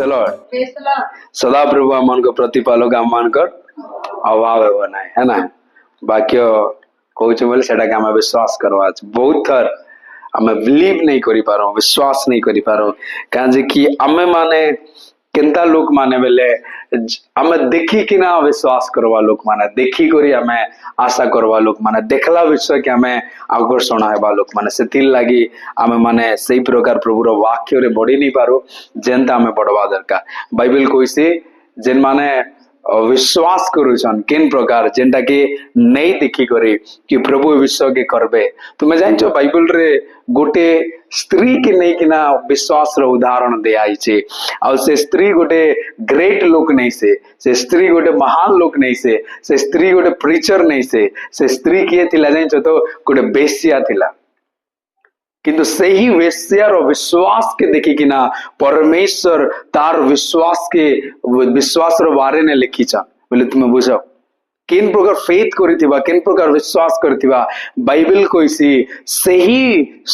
Praise the Lord. सदा प्रभु आम मान प्रतिपालक आम मान अभाव हो ना है ना वाक्य कौच बोले सेटा के आम विश्वास करवा बहुत थर आम बिलीव नहीं करि पारो विश्वास नहीं करि पारो काजे कि आमे माने केंता लोक माने बेले आमे देखी कि ना विश्वास करवा लोक माने देखी करी आमे आशा करवा लोक माने देखला विषय के आमे आकर्षण हेबा लोक माने सेतिल लागी आमे माने सही प्रकार प्रभुर वाक्य रे बढ़ी नहीं पारो जेनता आमे बढ़वा दरकार बाइबल कोइसी जेन माने विश्वास करुछन किन प्रकार जेनटा कि नहीं देखी करे कि प्रभु विश्व के करबे तुमे जानिछो बाइबल रे गोटे स्त्री के नहीं कि ना विश्वास रो उदाहरण दे आई छे और से स्त्री गोटे ग्रेट लोक नहीं से स्त्री गोटे महान लोक नहीं से स्त्री गोटे प्रीचर नहीं से स्त्री किए थिला जानिछो तो गोटे बेश्या थिला किंतु सही वेश्यार विश्वास के देखी कि ना परमेश्वर तार विश्वास रो बारे ने लिखी चा बोले तुम्हें बुझाओ किन प्रकार फेथ करिथिबा किन प्रकार विश्वास करिथिबा बाइबल कोइसी सही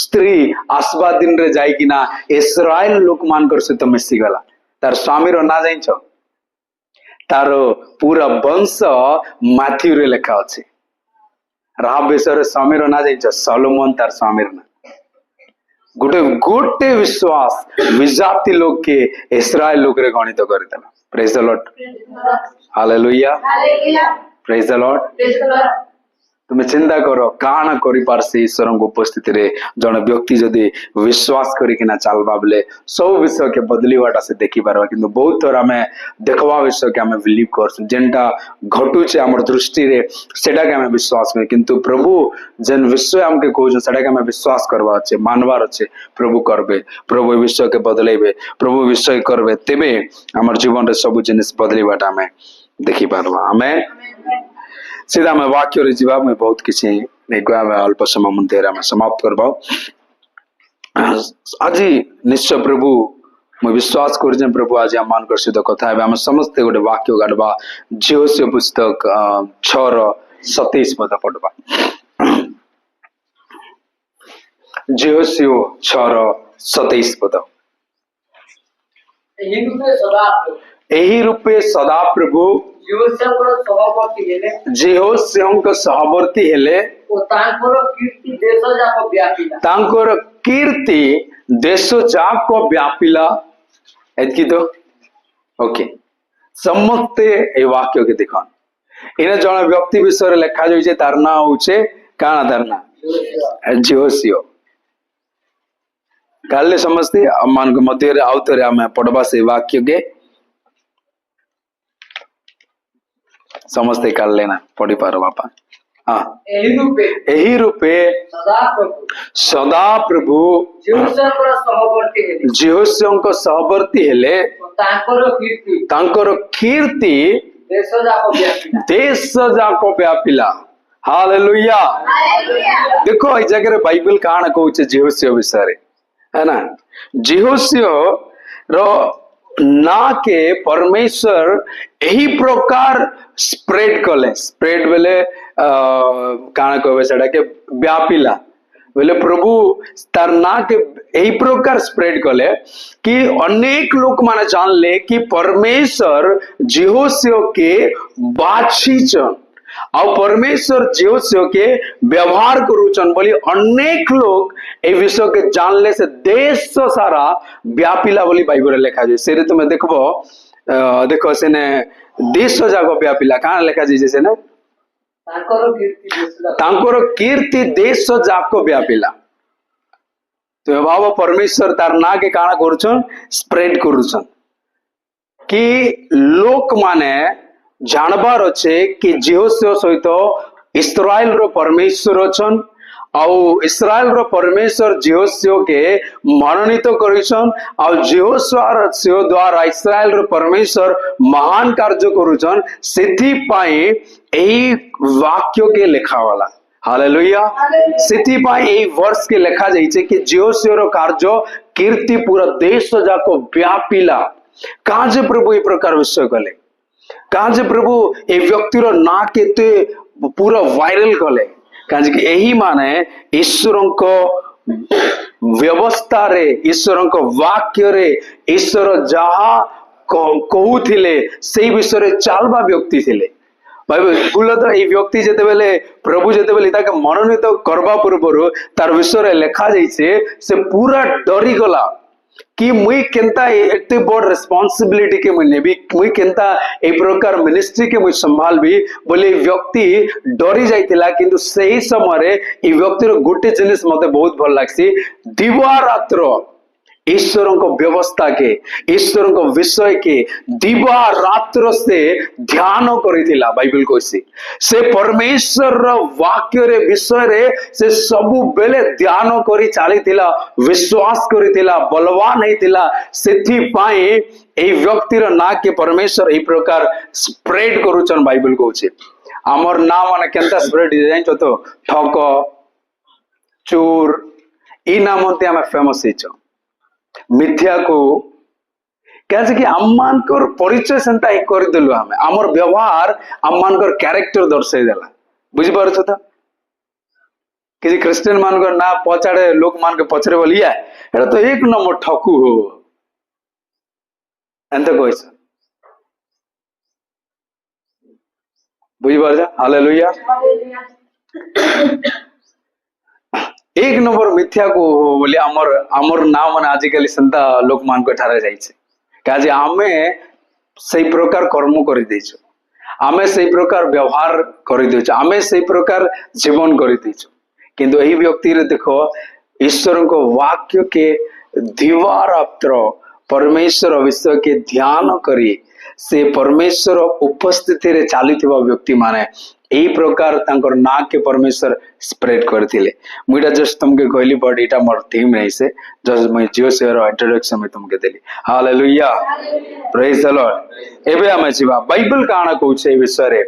स्त्री आसबा दिन रे जाई कि ना इस्राएल लोक मान कर सहित मिसी गला तार स्वामी रो ना जाइछो तार पूरा वंश मैथ्यू रे लिखा अछि राहाब बेसर स्वामी रो ना जाइछो सोलोमन तार स्वामी रो ना गोटे गोटे विश्वास विजाति लोग के इस्राएल लोग रे गणित करदेला praise the lord hallelujah praise the lord तुम्हें चिंता करो काना करि पारसे ईश्वर उपस्थिति रे जन व्यक्ति जदि विश्वास करिकिना चलबा बेले सब विषय के बदलीवाटा से देखि पारबा किंतु बहुत थोड़ा में देखवा विषय के हमें बिलीव करसु जेनटा घटु छे हमर दृष्टि रे सेटा के हमें विश्वास करे किंतु प्रभु जेन विषय हमके कहू सेटा के हमें विश्वास करबा छे मानवार छे प्रभु करबे प्रभु विषय के बदलेबे प्रभु विषय करबे तेबे हमर जीवन रे सब जिनिस बदलीवाटा में देखि पारबा आमेन सीधा मैं वाक्य रे जीवा में बहुत किसी नहीं गया मैं अल्प समय मंदिर में समाप्त करबाओ आज निश्चय प्रभु मैं विश्वास कर प्रभु आज मान कर सहित कथा है समस्ते गोटे वाक्य गाड़वा जेहोसिया पुस्तक 6:27 पद पढ़वा जेहोसिया 6:27 पद एही रूपे सदा प्रभु जेहोसियाଙ୍କ सहवर्ती हेले तांकर कीर्ति देश जाक व्यापिला एतकी तो ओके समस्ते ए वाक्य के देखन इने जण व्यक्ति विषय लिखा जाय तार ना होचे काना तार ना जेहोसिया काले समस्ते मान के मध्य रे आउतरे हमें पढ़बा से वाक्य के समझते कर लेना पढ़ी पारो बापा हाँ यही रूपे सदा प्रभु जेहोसियाଙ୍କ सहवर्ती हेले तांकर कीर्ति देश जाक व्यापिला हालेलुया देखो इस जगह बाइबल काना कहूचे जेहोसिया विषय है ना जेहोसिया रो ना के परमेश्वर यही प्रकार स्प्रेड कले स्प्रेड बेले काना कहबे सेटा के व्यापिला बोले प्रभु तार ना के यही प्रकार स्प्रेड कले कि अनेक लोग माने जानले कि परमेश्वर जेहोसिया के बाछीचन और परमेश्वर जेहोसिया के व्यवहार करूचन बोली अनेक लोग ए विषय के जानले से देश सारा व्यापिला बोली बाइबल लिखा जाय से तुम्हें देखबो देखो सेने देश जाक व्यापिला काना लिखा जाय से ना तांकर कीर्ति देश जाक व्यापिला तो भाव परमेश्वर तार ना के काना करूचन स्प्रेड करूचन कि लोक माने जानबार अच्छे कि जेहोसिया सहित इस्राएल रो परमेश्वर अछन और इस्राएल रो परमेश्वर जेहोसिया के मनोनीत करिसन और जेहोसिया द्वारा इस्राएल रो परमेश्वर महान कार्य करुछन सेथि पाई एही वाक्य के लिखा वाला हालेलुया सेथि पाई एही वर्ष के लिखा जाइछे कि जेहोसिया रो कार्य कीर्ति पूरा देश जाको व्यापिला काजे प्रभु ए प्रकार विषय कले काजे प्रभु ए व्यक्ति रो ना केते पूरा वायरल कले काजे कि एही माने ईश्वर को व्यवस्था रे ईश्वर को वाक्य रे ईश्वर जहा कहूथिले सेई विषय चालवा व्यक्ति थिले मूलत ये व्यक्ति जिते बेले प्रभु जिते बेले ताके मनोनीत करबा पूर्व तार विषय लिखा जाइछे से पूरा डरी गला कि मुई केनता एते बड़ रिस्पांसिबिलिटी के मुई नेबी मुई केनता ए प्रकार मिनिस्ट्री के मुई संभालबी बोले व्यक्ति डरी जाइतिला किंतु सही समय रे ए व्यक्ति रो गोटे जिनिस मते बहुत भल लागसी दिवा रात्र ईश्वर को व्यवस्था के ईश्वर को विषय के दिवा रात्र से ध्यान करिथिला बाइबल कहसी से परमेश्वर वाक्य रे विषय रे से सबु बेले ध्यान करी चलीथिला विश्वास करिथिला बलवान हेतिला सेथि पाई ए व्यक्ति रो ना के परमेश्वर ए प्रकार स्प्रेड करूछन बाइबल कहछे हमर नाम माने केनता स्प्रेड जाइन तो ठक चोर ई नामते हम फेमस हेछो मिथ्या को कि आममानकर परिचय सेंता एक कर देलु हमें आमर व्यवहार आममानकर कैरेक्टर दर्शाई देला बुझी पारछ त कि क्रिश्चियन मानकर ना पछाड़े लोक मान के पछरे बोलिया एटा तो एक नंबर ठकू हो एंत कहछ बुझी पारछ हालेलुया एक नंबर मिथ्या को बोली आमर आमर नाम माने आजिकली सेंता लोक मान को ठारे जाइछे काजे आमे सही प्रकार कर्म करि देछु आमे सही प्रकार व्यवहार करि देछु आमे सही प्रकार जीवन करि देछु किंतु एही व्यक्ति रे देखो ईश्वर को वाक्य के दिवारात्र परमेश्वर विषय के ध्यान करी से परमेश्वर उपस्थिति रे चालिथिबा व्यक्ति माने एही प्रकार तांकर ना के परमेश्वर स्प्रेड करथिले मुइटा जस्ट तुमके कहली बट एटा मोर थीम नै से जस्ट मैं जियो शेयर इंट्रोडक्शन में तुमके देली हालेलुया प्रेज द लॉर्ड एबे हम जीवा बाइबल काना कहूछे ए विषय रे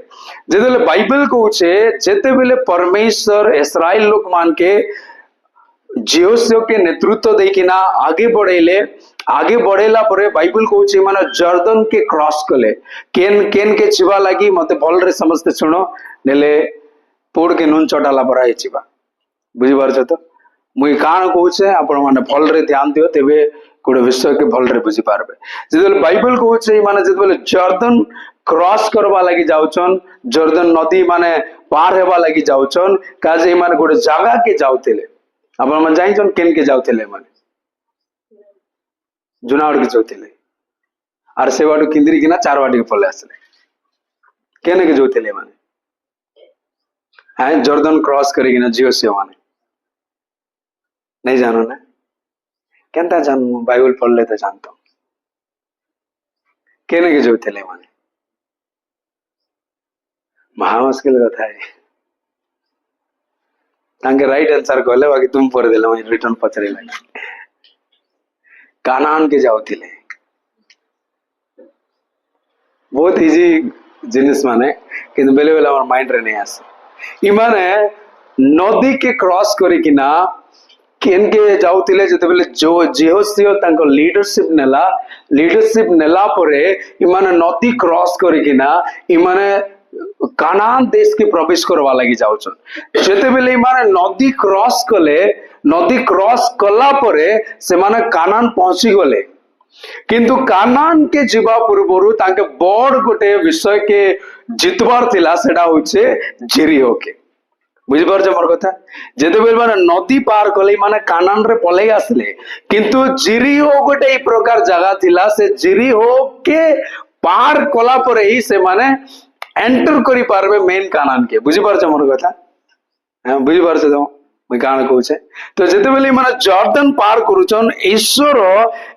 जेतेले बाइबल कहूछे जेते बेले परमेश्वर इस्राएल लोक मान के जियोसियो के नेतृत्व देकिना आगे बढ़ेला परे बाइबल कहूछे माने जर्दन के क्रॉस कले केन केन के जीवा लागी मते भल रे समझते सुनो नेले पोड़ के नून चटाला पर आइचिबा बुझी पारछ तो मुई कान कहूछे आपण माने भल रे ध्यान दियो तेबे कोडे विषय के भल रे बुझी पारबे जेतेले बाइबल कहूछे माने जेतेले जर्दन क्रॉस करबा लागि जाउछन जर्दन नदी माने पार हेबा लागि जाउछन काजे माने गोटे जगह के जाउतेले आपण मन जाइछन केन के जाउतेले माने जुनावड़ के जाउतेले आर से वाडू किंदरी किना चार वाटी के पले आसले केने के जाउतेले माने हैं जर्दन क्रॉस करिकिना जियोसियो माने नहीं जानो ना केनता जानू बाइबल पढ़ले तो जानतो केने के जाउतेले माने महा मुश्किल कथा है तांके राइट आंसर कहले बाकी तुम पढ़ देले मैं रिटर्न पचरे लागी कानान के जाउतिले बहुत इजी जिनिस माने किंतु बेले बेले हमर माइंड रे नहीं आसे इ माने नदी के क्रॉस करी किना केन के जाउतिले जते बेले जो जेहोसियो तांको लीडरशिप नेला परे इ माने नदी क्रॉस करी किना इ माने कानान देश के प्रवेश करवा लगी जाउछन जेते बेले माने नदी क्रॉस कला परे से माने कानान पहुंची गले किंतु कानान के जीवा पूर्वरु तांके बड़ गोटे विषय के जितबार थिला सेडा होचे जेरिहो के बुझी पारछ मोर कथा जेते बेले माने नदी पार कले माने कानान रे पले आसले किंतु जेरिहो गोटे ई प्रकार जगह थिला से जेरिहो के पार कला परे ही से माने एंटर करी पारबे मेन कानान के बुझी पारछ मोर कथा बुझी पारछ तो मैं कान कहूछे तो जेते बेले माने जॉर्डन पार करूछन ईश्वर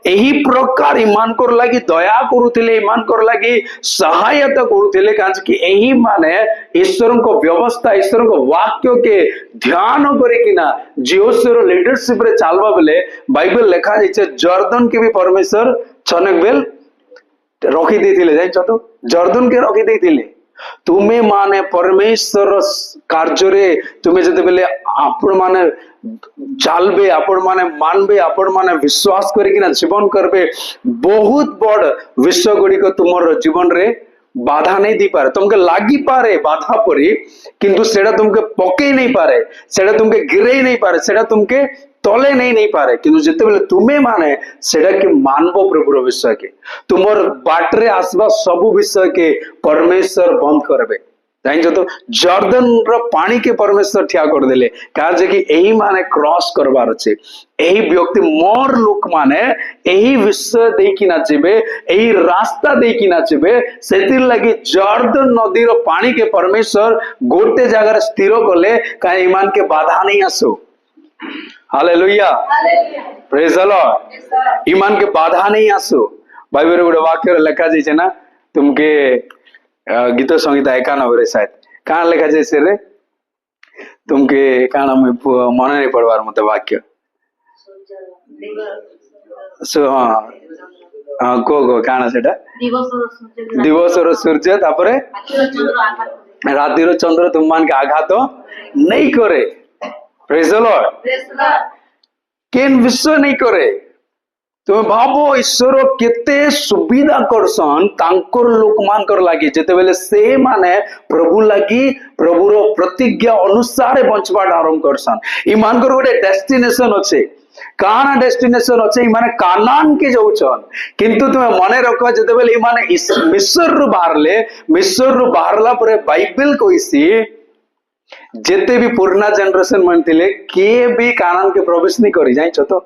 एही प्रकार ईमान कर लागी दया करूथिले ईमान कर लागी सहायता करूथिले काज कि एही माने ईश्वर को व्यवस्था ईश्वर को वाक्य के ध्यान करे किना जियोसर लीडरशिप रे चालबा बेले बाइबल लिखा जाइछे जॉर्डन के भी परमेश्वर छनक बेल रखी देथिले जाइछ तो जॉर्डन के रखी देथिले तुम्हें माने परमेश्वर कार्य रे तुम्हें जते बेले आपण माने चालबे आपण माने मानबे आपण माने विश्वास करिकिना जीवन करबे बहुत बड़ विषय गुडी को तुमर जीवन रे बाधा नहीं दी पारे तुमके लागी पारे बाधा परी किंतु सेडा तुमके पके नहीं पारे सेडा तुमके गिरे नहीं पारे सेडा तुमके तले नहीं पारे किंतु जिते बेले तुम्हें माने सेटा के मानबो प्रभुर विषय के तुमर बाटरे आसबा सबु विषय के परमेश्वर बंद करबे जान तो जर्दन रो पानी के परमेश्वर ठिया कर देले कारण जे कि एही माने क्रॉस करबार अछि एही व्यक्ति मोर लोक माने एही विषय देई कि ना जेबे एही रास्ता देई कि ना जेबे सेतिर लागि जर्दन नदी रो पानी के परमेश्वर गोटे जगह स्थिर करले का ईमान के बाधा नहीं आसो हालेलुया प्रेज द लॉर्ड ईमान के बाधा नहीं आसो बाइबल गोटे वाक्य लिखा जाय छै ना तुमके गीत संहिता 91 शायद कहाँ लिखा जाए से रे तुमके काना मन नहीं पड़वार मत वाक्य सो हाँ को काना सेटा दिवस और सूर्य तापरे राति रो चंद्र तुम मान के आघात नहीं करे प्रेज द लॉर्ड केन विश्व नहीं करे तुम भावो ईश्वर केते सुविधा करसन तांकर लोक मानकर लागि जेते बेले से माने प्रभु लागि प्रभुर प्रतिज्ञा अनुसार बंचबाट आरंभ करसन ई मानकर गोटे डेस्टिनेशन अछि काना डेस्टिनेशन अछि माने कानान के जाउछन किंतु तुम मने रखो जेते बेले ई माने मिस्र रु बाहरला परे बाइबल कहिसी जेते भी पुराना जनरेशन मानतिले के भी कानान के प्रवेश नहीं करी जाई छ तो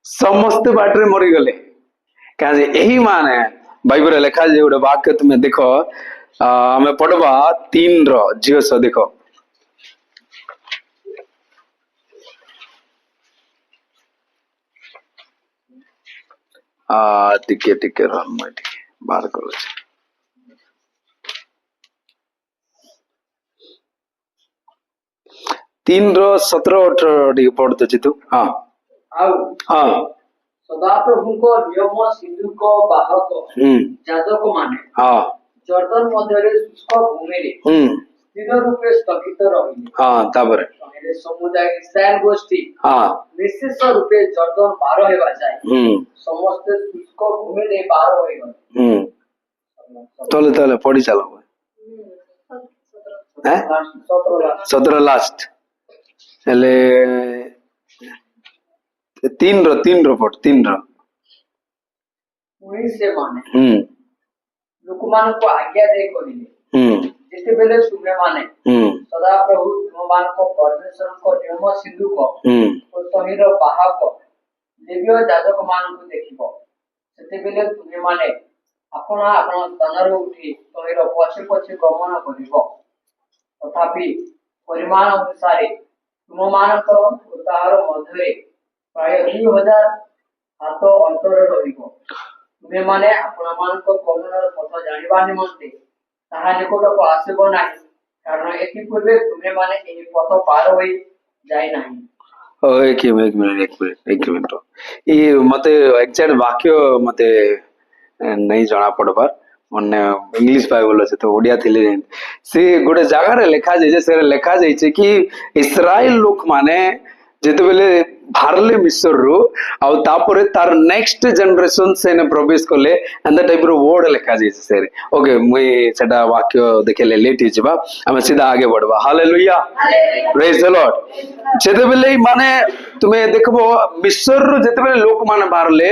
समस्त बाटरे मरी गले कहे यही माने बाइबल लिखा जे गोटे वाक्य तुम्हें देख आम पढ़वा 3 झील से देख टिके टिके बाहर कर 3:17-18 पढ़ते तू हाँ हाँ सदाप्रभुको नियम सिंधुको बाहक जाजक माने हाँ जर्दन मध्यरे शुष्क भूमिरे स्थिर रूपे स्थगित रहिले हाँ तापर समुदाय इस्राएल गोष्ठी हाँ विशेष रूपे जर्दन पार हेबा जाय समस्त शुष्क भूमिरे पार होई गले तले तले पढ़ी चलो हैं 17 लास्ट हेले 3 पट 3 से माने लोकमान को आज्ञा दे करिले जेते बेले तुमे माने सदा प्रभु तुममान को परमेश्वर को नियम सिंधु को तहिर बाहक देव्य जाजक मान को देखिबो सेते बेले तुमे माने अपना अपना स्थान रो उठी तहिर पछे पछे गमन करिबो तथापि परिमाण अनुसार तुममान को उतार मध्यरे प्राय 2000 हाथ अंतर रहिबो तुमे माने आपण मान को गमनर पथ जानिबा निमंते ताहा निकट को आसीबो नाही कारण एति पूर्वे तुमे माने एही पथ पार होई जाय नाही एक मिनट ये मते एग्जैक्ट वाक्य मते नहीं जाना पड़बार मने इंग्लिश बाइबल अछि तो ओडिया थिले से गोटे जगह रे लिखा जाय से लिखा जाय छै कि इस्राएल लोक माने जेते बेले भारले मिस्र रु आउ तापरे तार नेक्स्ट जनरेशन से ने प्रवेश करले and the type row word लिखा जाय से ओके मुई सेटा वाक्य देखेले लेट हि जबा हम सीधा आगे बढ़बा हालेलुया प्रेज द लॉर्ड जेते बेले माने तुमे देखबो मिस्र रु जेते बेले लोक माने भारले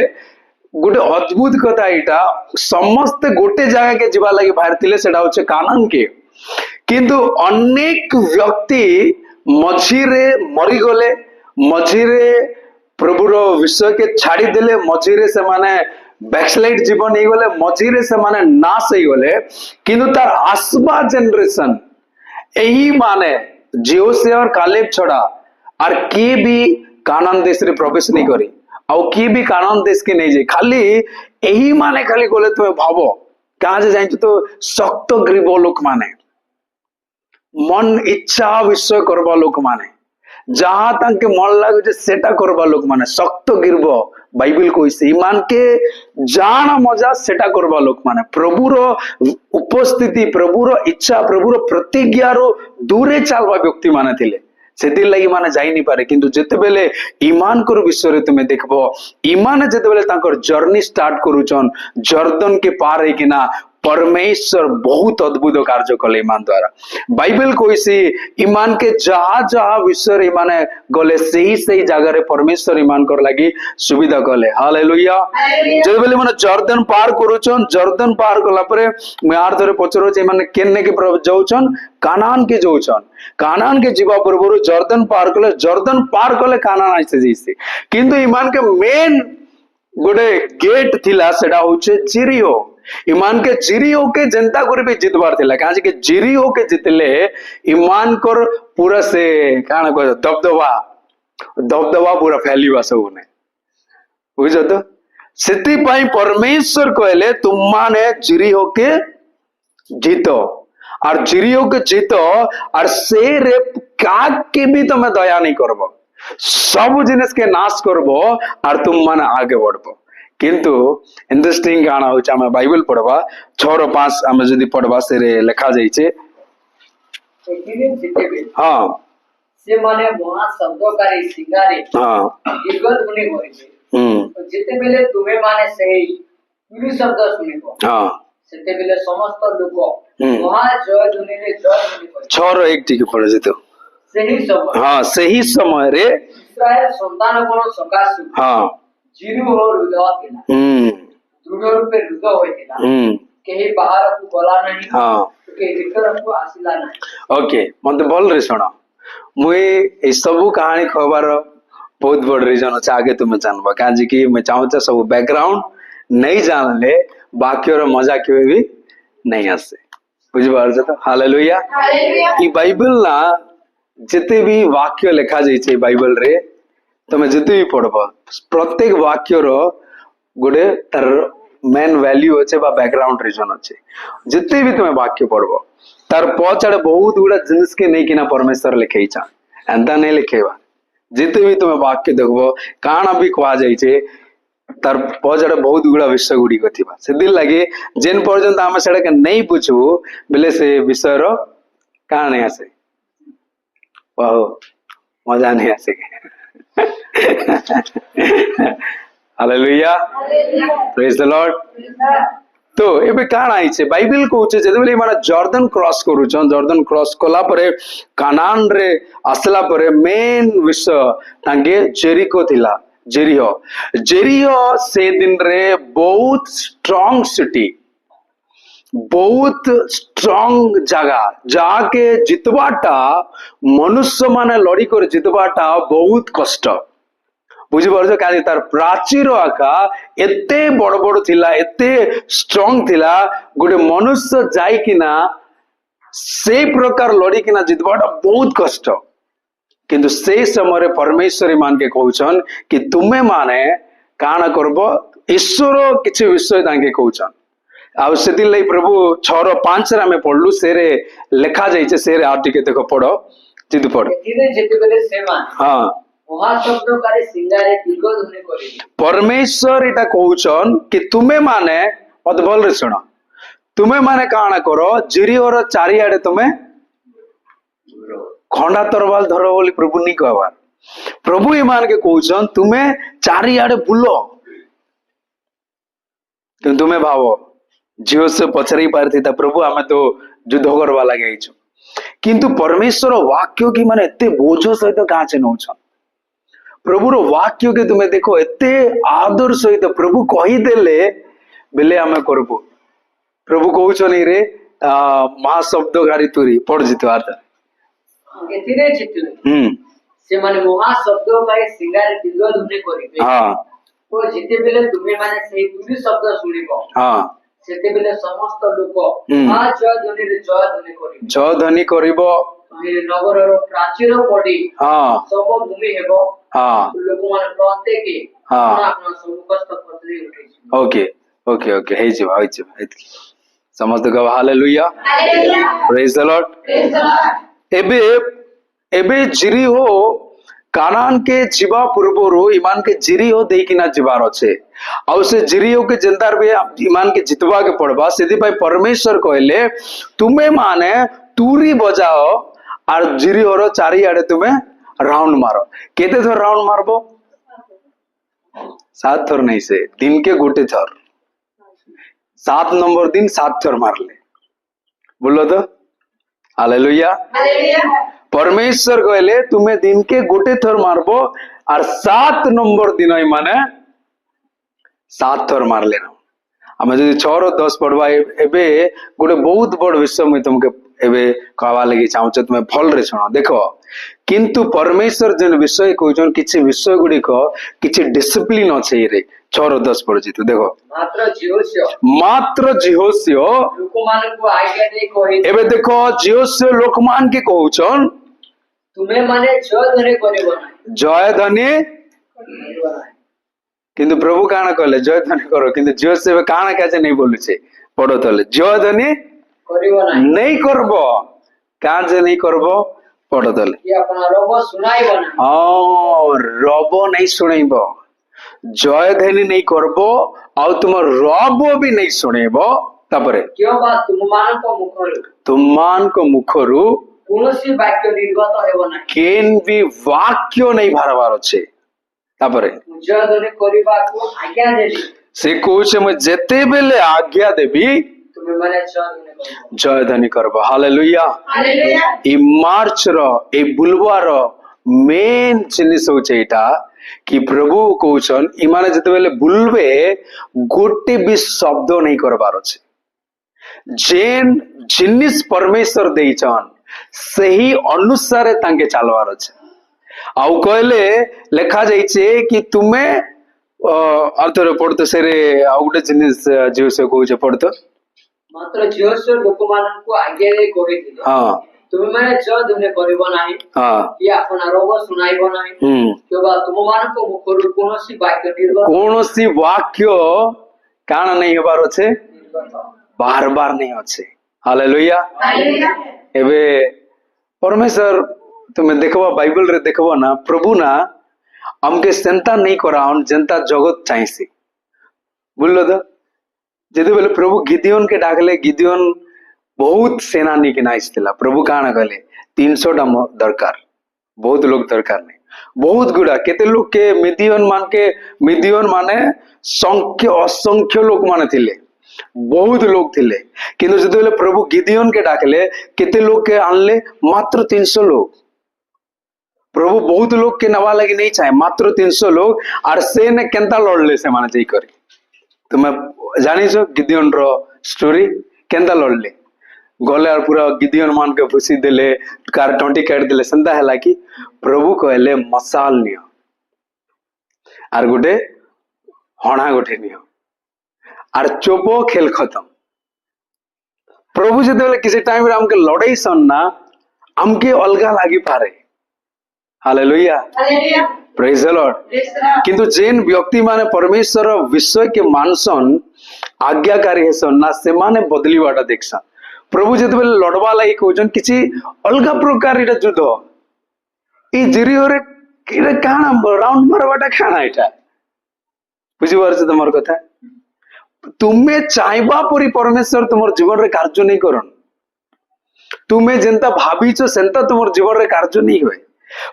गोटे अद्भुत कथा एटा समस्त गोटे जगह के जीवा लागि भारतिले सेटा होचे कानान के किंतु अनेक व्यक्ति मझीरे मरी गले मझीरे प्रभुर विषय के छाड़ी देले मझीरे से माने बैकस्लाइड जीवन नहीं गले मझीरे से माने नाश ही गले किंतु तार आसबा जनरेशन यही माने जियोसे और कालेब छड़ा और के भी कानान देश रे प्रवेश नहीं करी और की भी कानान देश के नहीं जाए खाली यही माने खाली गले तुम्हें भावो कहा जाए तो शक्त ग्रीब लोक माने मन इच्छा विषय करवा लोक माने जहां तक के मन लगे सेटा करवा लोक माने शक्त गिरब बाइबल कहिसे ईमान के जान मजा सेटा करवा लोक माने प्रभुर उपस्थिति प्रभुर इच्छा प्रभुर प्रतिज्ञा रो दूरे चलवा व्यक्ति माने थिले सेतिर लागि माने जाई नहीं पारे किंतु जेते बेले ईमान कर विषय तुमे देखबो ईमान जेते बेले तांकर जर्नी स्टार्ट करूचन जर्दन के पार है कि ना परमेश्वर बहुत अद्भुत कार्य कले ईमान द्वारा बाइबल कही ईमान के जहा जहा विषय ईमाने गले सही जगह परमेश्वर ईमान कर लगी सुविधा कले हालेलुया जब बेले माने जर्दन पार करूछन जर्दन पार कला परे मैं आर थरे पचरोचे माने केने के जाउछन कानान के जाउछन कानान के जीवा पूर्व जर्दन पार कले कानान आइसे जैसे किंतु ईमान के मेन गोटे गेट थिला सेडा होचे जिरियो ईमान के जिरियो के जनता को भी जितबार थिला काहे के जिरियो के जितले ईमान कर पूरा से काना को दबदबा पूरा फैलिवा सब ने बुझ तो सेति पई परमेश्वर कहले तुम माने जिरियो के जीतो और जिरियो के जीतो और से रे काग के भी तुम्हें दया नहीं करबो सब जिनिस के नाश करबो और तुम माने आगे बढ़बो किंतु इंटरेस्टिंग गाना हो आम बाइबल पढ़वा 6:5 आम जदि पढ़वा से लिखा जाइए हाँ से माने महा शब्दकारी सिंगारे हाँ दीर्घ ध्वनि होइछे जेते बेले तुमे माने सही पूरी शब्द सुनिबो हाँ सेते बेले समस्त लोक महा जय ध्वनि रे जय ध्वनि करे 6:1 टिके पढ़े जेतो सही समय हाँ सही समय रे इस्राएल संतान कोन सकाशु हाँ जिरु हो हृदय थिला दृढ़ रूपे हृदय होइथिला केही बाहर को गला नहीं हाँ केही भीतर को आसिला नहीं ओके मते बोल रे सुनो मुई ए सब कहानी खबर बहुत बड़ रीजन अच्छा आगे तुम्हें जानबा काजी कि मैं चाहूँ सब बैकग्राउंड नहीं जानले बाकी और मजा के भी नहीं आसे बुझबार तो हालेलुया ई बाइबल ना जिते भी वाक्य लिखा जाइए बाइबल रे तुम जिते भी पढ़ब प्रत्येक वाक्य गोटे तार मेन वैल्यू अच्छे बैकग्राउंड रीजन अच्छे जिते भी तुम्हें वाक्य पढ़ब तार पछाड़े बहुत गुड़ा जिनिस के नहीं किना परमेश्वर लिखे एंता नहीं लिखेवा जिते भी तुम्हें वाक्य देखब काना भी कह जाइए तार पछाड़े बहुत गुड़ा विषय गुड़िक थिबा से लगे जेन पर्यंत आम से नहीं बुझू बेले से विषय कहाँ नहीं आसे मजा नहीं आसे हालेलुया प्रेज द लॉर्ड तो एबे काण आइछे बाइबल कहूचे जेतेबेले माने जॉर्डन क्रॉस करूछन जॉर्डन क्रॉस कला परे कानान रे आसला परे मेन विषय तांगे जेरिको थिला जेरियो से दिन रे बहुत स्ट्रांग सिटी बहुत स्ट्रांग जगह जाके जितवाटा मनुष्य माने लड़ी कर जितवाटा बहुत कष्ट बुझिपार क्या तार प्राचीर आका एते बड़ बड़ थिला एते स्ट्रांग थिला गोटे मनुष्य जाइकिना से प्रकार लड़ीकिना जितवाटा बहुत कष्ट किंतु से समय परमेश्वरी मान के कहउछन कि तुमे माने काना करबो ईश्वर किछि विषय तांके कहउछन आ सेति लई प्रभु 6:5 रे हमें पढ़लु सेरे लिखा जाइछे सेरे आ टिके देखो पढ़ो जिद पढ़ धीरे जेते बेले सेमा हां महा शब्दकारी सिंगारे दीर्घ ध्वनि करी परमेश्वर एटा कहउछन कि तुमे माने मत बोल रे सुनो तुमे माने काना करो जिरिओर चारि आडे तुमे खंडा तरवाल धरो बोली प्रभु नहीं कहबार प्रभु ये मान के कहउछन तुमे चारि आडे बुलो तुम्हें भावो झील से पचरई पारथि प्रभु आम तो युद्ध करवा लगे किंतु परमेश्वर वाक्य की माने एते बोझ सहित काचे नौछन प्रभुर वाक्य के तुम्हें देखो एते आदर सहित प्रभु कहीदेले बेले आम करबो प्रभु कहउछन रे महाशब्दकारी तुरी पढ़ जितो आर्थ एतिरे जितले से माने महाशब्दकारी सिंगारे दीर्घ ध्वनि करिबे हां तो जिते बेले तुमे माने सेही पूरी शब्द सुनिबो हां सेते बेले समस्त लोक आ जय ध्वनि करिबो नगर रो प्राचीर पड़ी हां सब भूमि हेबो हां लोक माने प्रत्येक हां अपना सब कष्ट पत्रे उठै ओके ओके ओके हे जी समस्त गवा हालेलुया प्रेज द लॉर्ड एबे जिरी हो कानान के जीवा पूर्वर ईमान के जिरियो देकिना जीवार अच्छे आउ से जिरियो के जनतार भी ईमान के जितवा के पड़बा सेति भाई परमेश्वर कहले तुमे माने तुरी बजाओ और जिरियोर चारि आडे तुमे राउंड मारो केते थर राउंड मारबो 7 थर नहीं से दिन के गोटे थर 7 नंबर दिन 7 थर मारले। बोलो तो हालेलुया। परमेश्वर कहले तुम्हें दिन के गोटे थर मारबो और 7 नंबर दिन माने 7 थर मारले ना। आम जो 6 ରୁ 10 पढ़वा एबे गोटे बहुत बड़ विषय मुझे तुमके एबे कहवा लगी चाहूचे, तुम्हें भल रे सुनो। देखो किंतु परमेश्वर जन विषय कहउछन किछि विषय गुडी को किछि डिसिप्लिन अछि रे। 6 ରୁ 10 पढ़छि तो देखो मात्र जिहोस्यो लोकमान को आज्ञा दे कहि। एबे देखो जिहोस्यो लोकमान के कहउछन तुम्हें माने जय धने करिबो ना, जय धनी। किंतु प्रभु काना कहले जय धनी करो, किंतु जिहोस्यो काना काजे नहीं बोलुछे। पढ़ो तले जय धनी करिबो ना नहीं करबो, काजे नहीं करबो। पढ़ो तले ये अपना रब सुनाइबो ना। रब नहीं सुनेबो, जय धनी नहीं करबो और तुम रब भी नहीं सुनेबो। तापरे क्यों बात तुमान को मुखरु कौनसी वाक्य निर्गत हेबो ना, केन भी वाक्य नहीं बाहरबार अछि। तापरे जय धनी करिबा को आज्ञा देली से कहूचे मैं जेते बेले आज्ञा देबी तुम्हें माने जय धनी करबो। हालेलुया। ई मार्च रो ए बुलवार मेन जिनिस होचे एटा कि प्रभु कहउछन इमाने जेते बेले बुलबे गोटे भी शब्द नहीं करबार अछि। जेन जिनिस परमेश्वर देइछन सही अनुसार तांके चालवार अछि। आउ कहले लेखा जाइछे कि तुमे अर्थरे पढ़तो सेरे आ गोटे जिनिस जे से कहउछे पढ़तो मात्र जिहोस्यो लोकमान को आज्ञा दे कहिथिले। हां तुम माने जय धने करिबो नाही। हां कि अपना रब सुनाइबो नाही। केबा तुम मान को मुखरु कोनोसी वाक्य निर्गत कोनोसी वाक्य काना नहीं हेबार अछि, बार बार नहीं अछि। हालेलुया। एबे परमेश्वर तुम्हें देखबो बाइबल रे देखबो ना प्रभु ना हमके सेंता नहीं कराउन जनता जगत चाहिए। बोलो तो जेते बेले प्रभु गिदियोन के डाकले गिदियोन बहुत सेना नहीं के नाइस्तिला। प्रभु काना कहले 300 टा दरकार, बहुत लोग दरकार नहीं, बहुत गुड़ा केते लोग के मिदियोन माने संख्य असंख्य लोग माने थिले, बहुत लोग थिले। किंतु जेते बेले प्रभु गिदियोन के डाकले केते लोग के आनले मात्र 300 लोग। प्रभु बहुत लोग के नवा लगी नहीं चाहे, मात्र 300 लोग और से ने केंता लड़ले से माने जाई करी। तुम्हें जानिछो गिदियोन रो स्टोरी केंता लड़ले गले और पूरा गिदियोन मान के भूसी देले कार टोंटी काट देले। संता हैला कि प्रभु कहले मसाल नियो और गोटे हणा गोटे नियो और चोपो खेल खत्म। प्रभु जेते बेले किसी टाइम रे हमके लड़ाई सन ना हमके अलगा लागी पारे। हालेलुया। Praise the Lord. किंतु जेन व्यक्ति माने परमेश्वर विषय के मानसन आज्ञाकारी हेसन ना से माने बदली बाटा देखसन। प्रभु जेते बेले लड़वा लागि कहउछन किछि अलगा प्रकार इटा युद्ध ई जिरियोरे किरे काना राउंड मारबाटा खाना इटा बुझि परछ तमर कथा। तुमे चाहबा परी परमेश्वर तुमर जीवन रे कार्य नहीं करन, तुमे जेंता भाबीछो सेंता तुमर जीवन रे कार्य नहीं होय।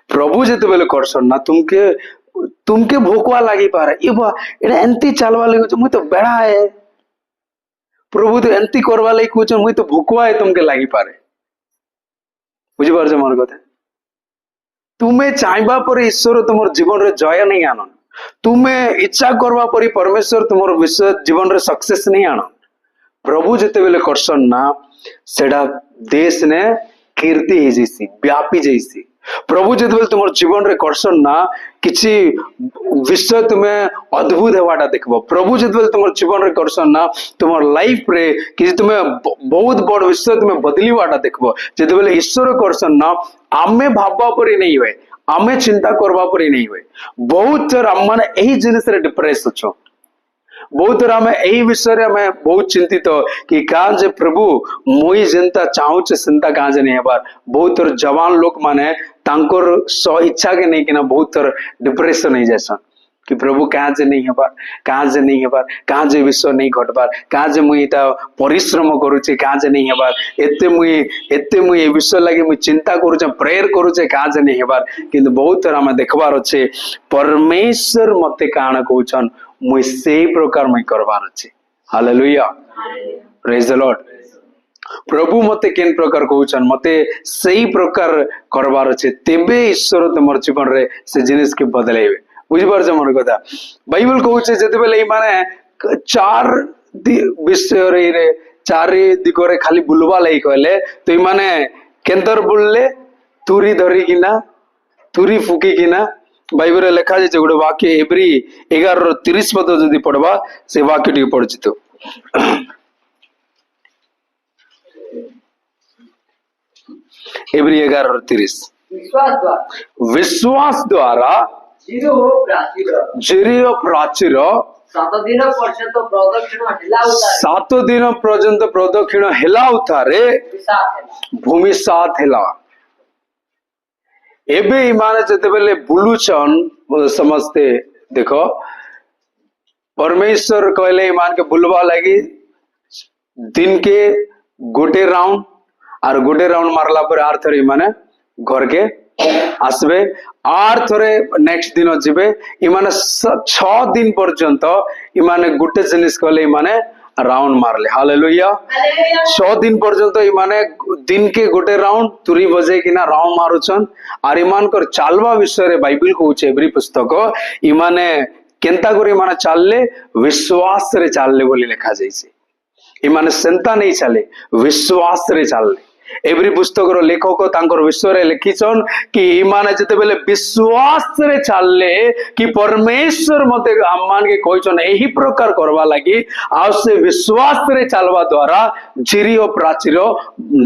प्रभु जेते बेले करसन ना तुमके भोकवा लागी पारे ए बा एटा एंती चालवा लागि मुई तो बेड़ा है। प्रभु तो एंती करवा लागि कहउछ मुई तो भोकवा है तुमके लागी पारे। बुझि परछ मोर कथा। तुमे चाहबा परी ईश्वर तुमर जीवन रे जय नहीं आनन, तुमे इच्छा करवा परी परमेश्वर तुमर विषय जीवन रे सक्सेस नहीं आनन। प्रभु जेते बेले करसन ना सेडा देश ने कीर्ति हे जैसी व्यापी जैसी। प्रभु जेते बेले तुमर जीवन रे करसन ना किछि विषय तुम्हें अद्भुत हेवाटा देखबो। प्रभु जेते बेले तुमर जीवन रे करसन ना तुमर लाइफ रे किछि तुम्हें बहुत बड़ विषय तुम्हें बदलीवाटा देखबो। जेते बेले ईश्वर करसन ना आमे भाबबा परी नहीं होय, आमे चिंता करबा परी नहीं होय। बहुत थर हम माने एही जिनिस रे डिप्रेस अछो, बहुत थर हमें एही विषय रे हमें बहुत चिंतित हो कि कान जे प्रभु मुई जेंता चाहूचे सेंता कान जे नहीं हेबार। बहुत थर जवान लोग माने तांकर स्व इच्छा के नहीं किना बहुत थर डिप्रेशन नहीं जैसा कि प्रभु कहाँ जे नहीं हेबार, कहाँ जे नहीं हेबार, कहाँ जे विषय नहीं घटबार, कहाँ जे मुई इटा परिश्रम करूचे कहाँ जे नहीं हेबार, एते मुई ए विषय लागि मुई चिंता करूचे प्रेयर करूचे कहाँ जे नहीं हेबार। किंतु बहुत थर हमें देखबार अच्छे परमेश्वर मते काना कहउछन मुई सेही प्रकार मुई करबार अच्छे। Hallelujah, praise the lord. प्रभु मते केन प्रकार कहउछन, मते सही प्रकार करबार अछि, तेबे ईश्वर तुमर जीवन रे से जिनिस के बदलेबे। बुझि पारछ मोर कथा। बाइबल कहउछे जेते बेले माने चार विषय रे चारि दिगरे खाली बुलवा लई कहले तो माने केंतर बुलले तुरी धरी किना तुरी फुकी किना बाइबल रे लिखा जाय गोटे वाक्य एब्री 11:30 पद जदि पढ़वा से वाक्य टी पढ़छि तो एब्री 11:30 विश्वास द्वारा जिरियो प्राचीर 7 दिन पर्यंत प्रदक्षिण हिला उतारे 7 दिन पर्यंत प्रदक्षिण हेला उतारे भूमि साथ हेला। एबे इमाने जते बेले बुलुचन समझते देखो परमेश्वर कहले ईमान के बुलवा लगी दिन के गोटे राउंड और गोटे राउंड मारला पर आर थरे माने घर के आसबे आर थरे नेक्स्ट दिन जिबे इमाने 6 दिन पर्यंत इमाने गोटे जिनिस कहले इमाने राउंड मारले। हालेलुया, 6 दिन पर्यंत इमाने दिन के गोटे राउंड तुरी बजे किना राउंड मारुछन आर ईमान कर चालवा विषय रे बाइबल कहउछे एवरी पुस्तक इमाने केंता करी माने चालले विश्वास रे चालले बोली लिखा जाइछे। इमाने सेंता नहीं चाले विश्वास रे चालले। एवरी पुस्तक रो लेखक तांकर विषय रे लिखिछन कि इमाने जते बेले विश्वास रे चालले कि परमेश्वर मते आमान के कहछन एही प्रकार करवा लागि आ से विश्वास रे चालवा द्वारा जिरियो प्राचीर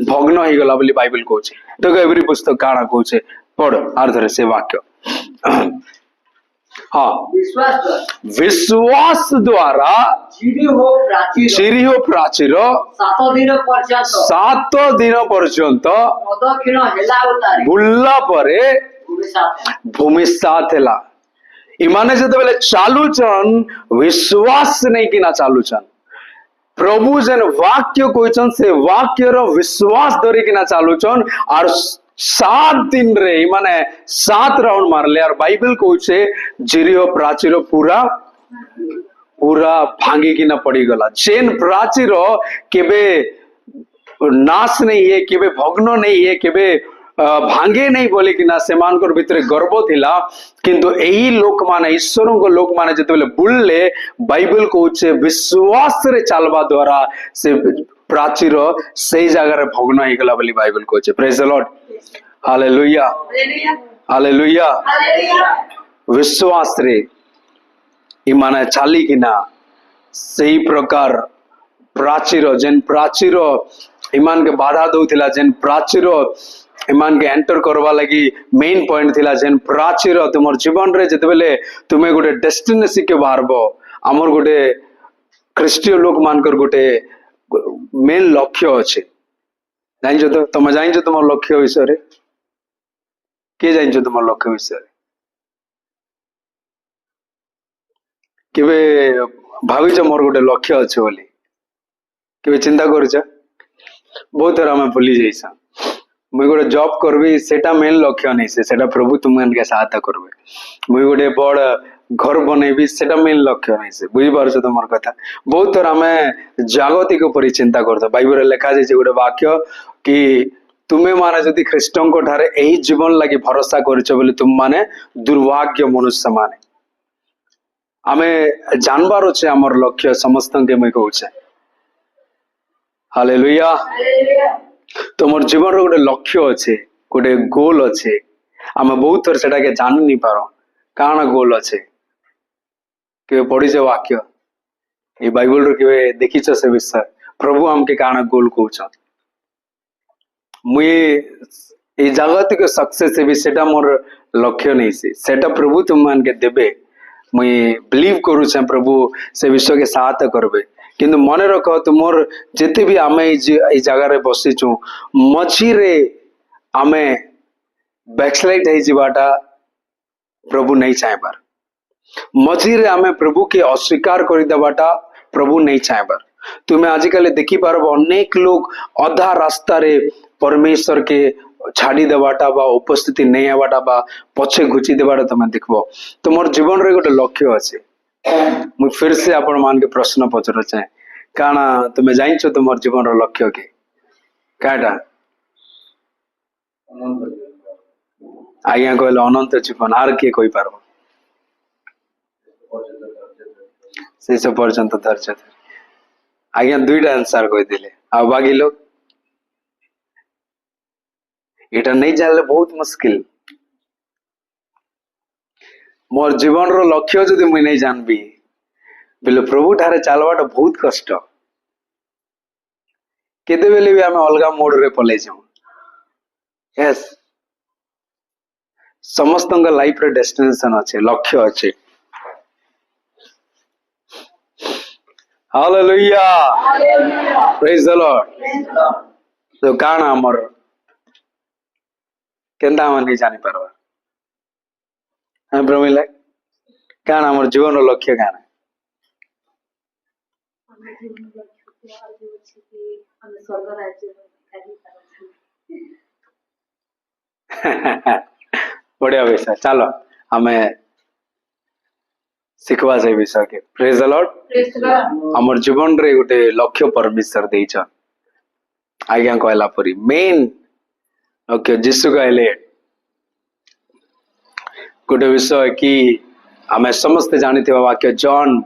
भग्न हो गला बोली बाइबल कहछे। देखो एवरी पुस्तक काना कहछे पढ़ आर धरे से वाक्य हाँ विश्वास द्वारा जिरियो प्राचीर 7 दिन पर्यंत बुल्ला परे भूमि साथ हेला। इमाने जते बेले चालुचन विश्वास नहीं किना चालुचन प्रभु जेन वाक्य कहछन से वाक्य रो विश्वास धरि किना चालुचन और 7 दिन रे माने 7 राउंड मारले और बाइबल कहछे जिरियो प्राचीर पूरा पूरा भांगी किना पड़ी गला। चेन प्राचीर केबे नाश नहीं है केबे भग्न नहीं है केबे भांगे नहीं बोले कि ना सेमानकर भितरे गर्व थिला किंतु एही लोक माने ईश्वरों को लोक माने जते बेले बुलले बाइबल कहछे विश्वास रे चालवा द्वारा से प्राचीर सही जगह रे भग्न हो गला बोली बाइबल कहछे। Praise the lord, hallelujah hallelujah. विश्वास रे इमाने चाली किना सही प्रकार प्राचीर जेन प्राचीर इमान के बाधा दउथिला जेन प्राचीर इमान के एंटर करवा लगी मेन पॉइंट थिला जेन प्राचीर तुमर जीवन रे जते बेले तुमे गोटे डेस्टिनेसी के बाहरबो हमर गोटे ख्रिस्टिय लोक मानकर गोटे मेन लक्ष्य अछि जानिजो तो तुम जानिजो तुमर लक्ष्य विषय रे के जानिजो तुमर लक्ष्य विषय रे केबे भाविछ मोर गोटे लक्ष्य अछि बोली केबे चिंता करूछ बहुत थोड़ा मैं भूली जाइसा मुई गोटे जॉब करबी सेटा मेन लक्ष्य नहीं से सेटा प्रभु तुमन के सहायता करबे मुई गोटे बड़ घर बनेबी सेटा मेन लक्ष्य नहीं से बुझी पारछ तुमर कथा। बहुत थोड़ा मैं जागतिक ऊपर चिंता करता बाइबल रे लिखा जाय गोटे वाक्य कि तुमे माने जदि ख्रीष्टन को ठारे एही जीवन लागि भरोसा करिछ बोली तुम माने दुर्भाग्य मनुष्य माने आमे जानबार छे हमर लक्ष्य समस्त के मैं कहूछे। हालेलुया। तुमर जीवन रो गोटे लक्ष्य अच्छे गोटे गोल अच्छे आमे बहुत थोर सेटा के जानि नहीं पारो काना गोल अच्छे के पढ़िछ वाक्य ये बाइबल रो के देखिछ से विषय प्रभु हमके काना गोल कहउछ मुई ए जागतिक सक्सेस भी सेटा मोर लक्ष्य नहीं से सेटा प्रभु तुम मान के देबे मुई बिलीव करूछ प्रभु से विषय के सहायता करबे किंतु मन रख तुमर जिते भी आमे ए जगह रे बसीचु मझी रे आमे बैकस्लाइड है जीवाटा प्रभु नहीं चाहेबार मझी रे आमे प्रभु के अस्वीकार कर देवाटा प्रभु नहीं चाहेबार। तुम्हें आजिकल देखी पारब अनेक लोग अधा रास्ता रे परमेश्वर के छाड़ी देवाटा बा उपस्थिति नहीं आवाटा बा पछे घुची देवाटा तुम देखबो तुमर जीवन रे गोटे लक्ष्य अच्छे। मुझे फिर से आपण मान के प्रश्न पचर चाहे काना तुम्हें जाइछ तुम जीवन रो लक्ष्य के काटा आज्ञा कहले अनंत जीवन आर किए कोई पारबो शेष पर्यंत धैर्य आज्ञा दुईटा आंसर कहते आ बाकी लोग एटा नहीं जानले बहुत मुश्किल मोर जीवन रो लक्ष्य जदि मुई नहीं जानबी बेले प्रभु ठारे चलवाटा बहुत कष्ट केते बेले भी आम अलगा मोड रे पलै जाऊ यस समस्त लाइफ रे डेस्टिनेशन अच्छे लक्ष्य अच्छे हालेलुया प्रेज द लॉर्ड तो काना हमर केंदा हम नहीं जानी पारबा हम प्रमिला काना हमर जीवन रो लक्ष्य काना बढ़िया विषय चलो हमें शिखवा से विषय के प्रेज द लॉर्ड हमर जीवन रे गोटे लक्ष्य परमेश्वर देइछ आज्ञा कहला परी मेन लक्ष्य जीसु कहले गोटे विषय कि हमें समस्त जानिथिबा वाक्य जॉन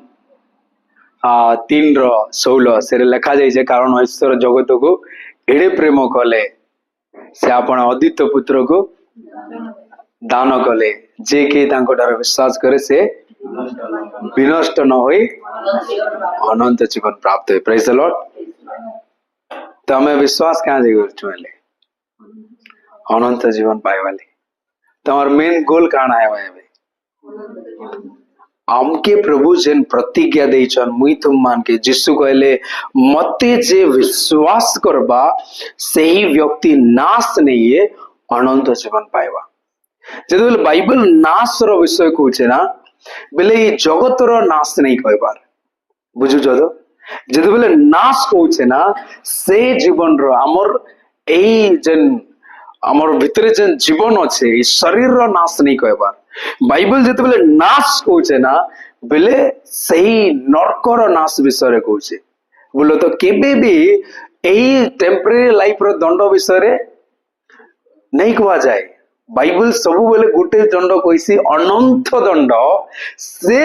3:16 से लिखा जाइए कारण ईश्वर जगत को एड़े प्रेम कले से आपण अद्वितीय पुत्र को दान कले जे के विश्वास करे से विनष्ट न होई अनंत जीवन प्राप्त हो प्रेज द लॉर्ड तो हमें विश्वास कहाँ जाए करछुले अनंत जीवन पाइबाले तमर मेन गोल काना है भाई आमके प्रभु जेन प्रतिज्ञा देइछन मुई तुम मान के जिसु कहले मते जे विश्वास करबा सही व्यक्ति नाश नहीं है अनंत जीवन पाइबा जदि बाइबल नाश रो विषय कहूचे ना बेले ये जगत रो नाश नहीं कहबार बुझु जदो जदि बेले नाश कहूचे ना से जीवन रो हमर एई जेन हमर भितरे जेन जीवन अच्छे शरीर रो नाश नहीं कहबार बाइबल जिते बेले नाश कहूचे ना बेले सही नरकर नाश विषय कहूचे बोलो तो केबे भी एई टेम्परेरी लाइफ रो दंड विषय नहीं कहा जाए बाइबल सब बेले गोटे दंड कहिसी अनंत दंड से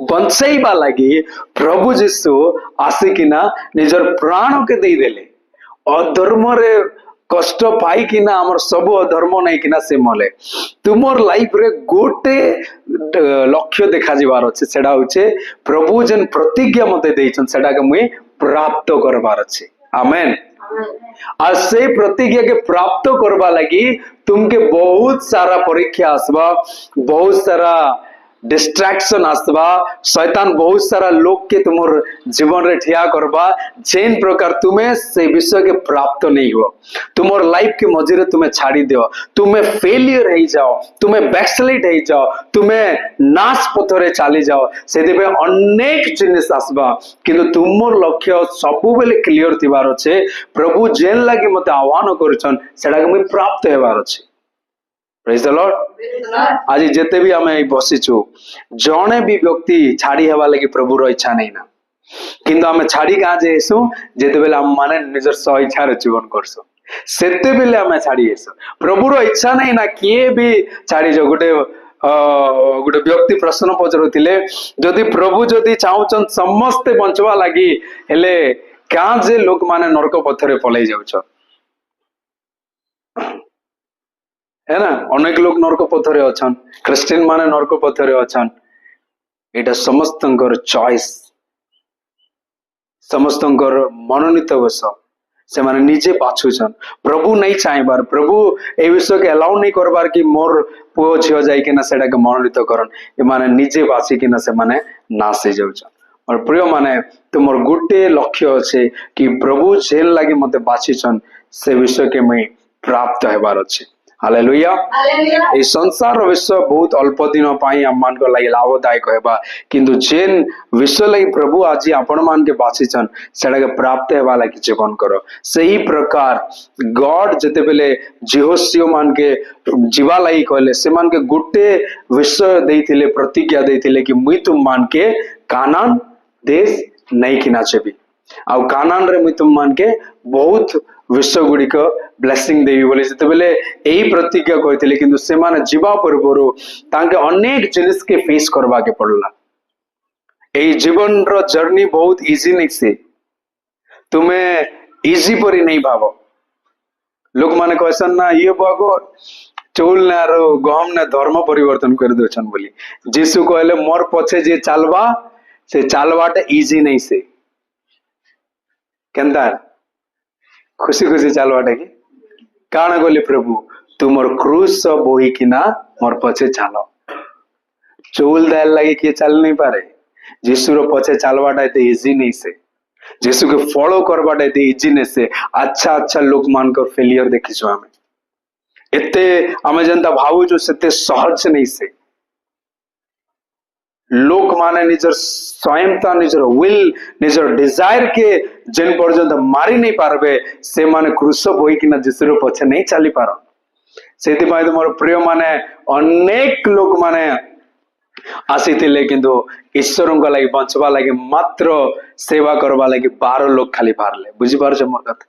बंचाइबा लगी प्रभु जीशु आसिकिना निजर प्राण के दे देले अधर्म रे कष्ट पाई किना हमर सब धर्म नहीं किना से मले तुमर लाइफ रे गोटे लक्ष्य देखा जीवार अच्छे सेडा होचे प्रभु जन प्रतिज्ञा मते देइछन सेडा के मुई प्राप्त करबार अच्छे आमेन और से प्रतिज्ञा के प्राप्त करबा लगी तुमके बहुत सारा परीक्षा आसबा बहुत सारा डिस्ट्रैक्शन आसबा शैतान बहुत सारा लोग के तुमर जीवन रे ठिया करबा जेन प्रकार तुम्हें से विषय के प्राप्त नहीं हो तुमर लाइफ के मझिरे तुम्हें छाड़ी दियो तुम्हें फेलियर हो जाओ तुम्हें बैकस्लाइड हो जाओ तुम्हें नाश पथरे चली जाओ से अनेक जिनिस आसबा किंतु तुमर लक्ष्य सब बेले क्लियर थिबार अच्छे प्रभु जेन लगी मते आह्वान करछन सेडा के मुई प्राप्त हेबार अच्छे प्रेज द लॉर्ड आज जेते भी आमे बसिछु जणे भी व्यक्ति छाड़ी हेबा लगी प्रभु रो इच्छा नहीं ना किंतु आमे छाड़ी कहाँ जेसु जेते बेले हम माने निजर स्व इच्छा रे जीवन करसु सेते बेले आमे छाड़ी एसु प्रभु रो इच्छा नहीं ना किए भी छाड़ी जो गोटे गोटे व्यक्ति प्रश्न पचरुथिले जदि प्रभु जदि चाहुचन समस्ते बंचवा लगी हेले क्या जे लोक माने नरक पथरे पलै जाउछ है ना अनेक लोग नरक पथरे अछन क्रिश्चियन माने नरक पथरे अछन एटा समस्तंकर चॉइस समस्तंकर मनोनीत विष से माने निजे बाछुछन प्रभु नहीं चाहबार प्रभु ए विषय के अलाउ नहीं करबार कि मोर पुओ झियो जाई के ना सेडा के मनोनीत करन ए माने निजे बासी कि ना से माने नाश हो जाउछन और प्रिय माने तुमर गुटे लक्ष्य अछि कि प्रभु जेल लागी मते बाछिछन से विषय के मैं प्राप्त हेबार अछि हालेलुया ए संसार विश्व बहुत अल्प दिन पाई हम मान को लागि लाभदायक हेबा किंतु जेन विश्व लागि प्रभु आज आपण मान के बाछिछन सेडा के प्राप्त हेबा लागि जीवन करो सही प्रकार गॉड जते बेले जिहोसियो मान के जीवा लागि कहले से मान के गुटे विश्व देइथिले प्रतिज्ञा देइथिले कि मुई तुम मान के कानान देश नहीं किना छबी आउ कानान रे मुई तुम मान के बहुत विश्व गुड़िक ब्लेसिंग देवी बोली जितेबेले यही प्रतिज्ञा कहते किंतु से माने जीवा पूर्वर तांके अनेक जिनिस के फेस करवा के पड़ला। यही जीवन रो जर्नी बहुत इजी नहीं से तुम्हें इजी परी नहीं भाव लोक माने कहसन ना ये बागो चौल ने आरो गहम ने धर्म परिवर्तन कर दोछन बोली जीसु कहले मोर पछे जे चालबा से चालवाटा इजी नहीं से केंदा खुशी खुशी चालवाटा की काण गली प्रभु तुमर क्रूस बोही किना मोर पछे चालो चौल दाल लगे किए चल नहीं पारे जीसुर पछे चालवाटा एते इजी नहीं से जीसु के फॉलो करवाटा एते इजी नहीं से अच्छा अच्छा लोक मानकर फेलियर देखिछु आमे एते आमे जनता भावु जो सेते सहज नहीं से लोक माने निजर स्वयंता निजर विल निजर डिजायर के जेन पर्यंत मारी नहीं पारबे से माने क्रूस बोही किना जीसुर पछे नहीं चली पार सेति पाई तो मोर प्रिय माने अनेक लोक माने आसीथिले किंतु ईश्वर को लगी बचवा लगी मात्र सेवा करवा लगी 12 लोग खाली बाहरले बुझी पारछ मोर कथा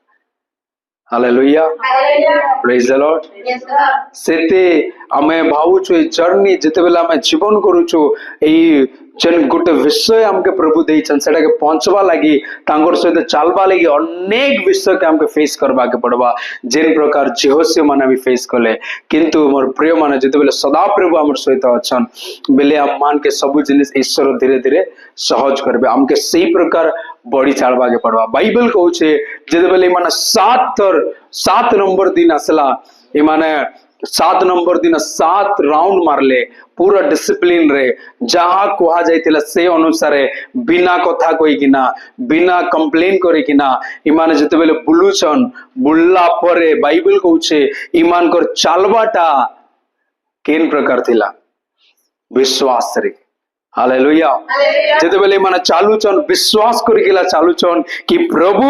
हालेलुया प्रेज द लॉर्ड सेते आमे भावुछु ए जर्नी जते बेला आमे जीवन करूछु एई जेन गुटे विषय हमके प्रभु देइछन सेटा के पहुंचवा लगी तांगर सहित चालबा लगी अनेक विषय के हमके फेस करबा के पड़बा जेन प्रकार जेहोसे माने भी फेस कले किंतु मोर प्रिय माने जते बेले सदा प्रभु हमर सहित अछन बेले हम मान के सब जिनिस ईश्वर धीरे धीरे सहज करबे हमके सही प्रकार बड़ी चालबा के पड़बा बाइबल कहूछे जते बेले माने 7 नंबर दिन असला ए माने 7 नंबर दिन 7 राउंड मारले पूरा डिसिप्लिन रे जहाँ कहा जाइतिला से अनुसार बिना कथा कोई किना बिना कंप्लेन करे किना ईमान जते बेले बुलुछन बुल्ला परे बाइबल कहूछे ईमान कर चालबाटा केन प्रकार थिला विश्वास रे हालेलुया जते बेले माने चालुचन विश्वास करी गेला चालुचन कि प्रभु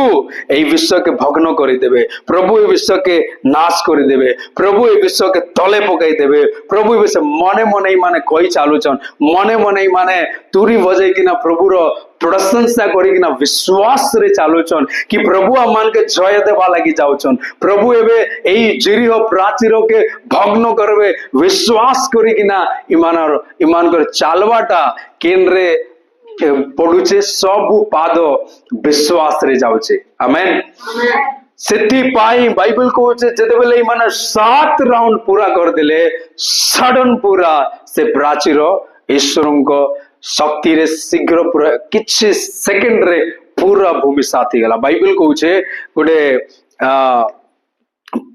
ए विश्व के भग्न करि देबे प्रभु ए विश्व के नाश करि देबे प्रभु ए विश्व के तले पकाई देबे प्रभु ए विश्व मने मने माने कहि चालुचन मने मने माने तुरी बजाई किना प्रभु रो प्रशंसा करी किना विश्वास रे चालुचन कि प्रभु आमान के जय देबा लागि जाउचन प्रभु एबे एई जिरिह प्राचीर के भग्न करबे विश्वास करी किना ईमान कर चालवाटा केनरे पडुचे सब पाद विश्वास रे जाउचे आमेन सेति पाई बाइबल को जते बेले माने 7 राउंड पूरा कर देले सडन पूरा से प्राचीर ईश्वरन को शक्ति रे शीघ्र पूरा किछि सेकंड रे पूरा भूमि साथी गला बाइबल कहूछे गोटे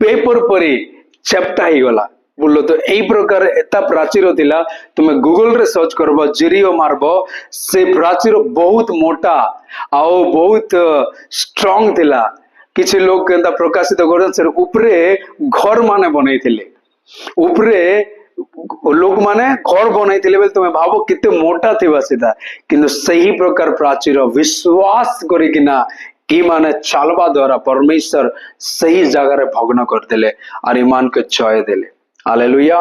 पेपर परी चेप्टा ही गला बोलो तो एई प्रकार एता प्राचीर थिला तुमे गूगल रे सर्च करबो जिरियो मारबो से प्राचीर बहुत मोटा आओ बहुत स्ट्रांग थिला किछि लोग केंता प्रकाशित करन से ऊपरे घर माने बनैथिले ऊपरे लोक माने घर बनैथिले बेल तुमे भाबो किते मोटा थिबा सीधा किंतु सही प्रकार प्राचीर विश्वास करी किना ई माने चालबा द्वारा परमेश्वर सही जगह रे भग्न कर देले और ईमान के जय देले हालेलुया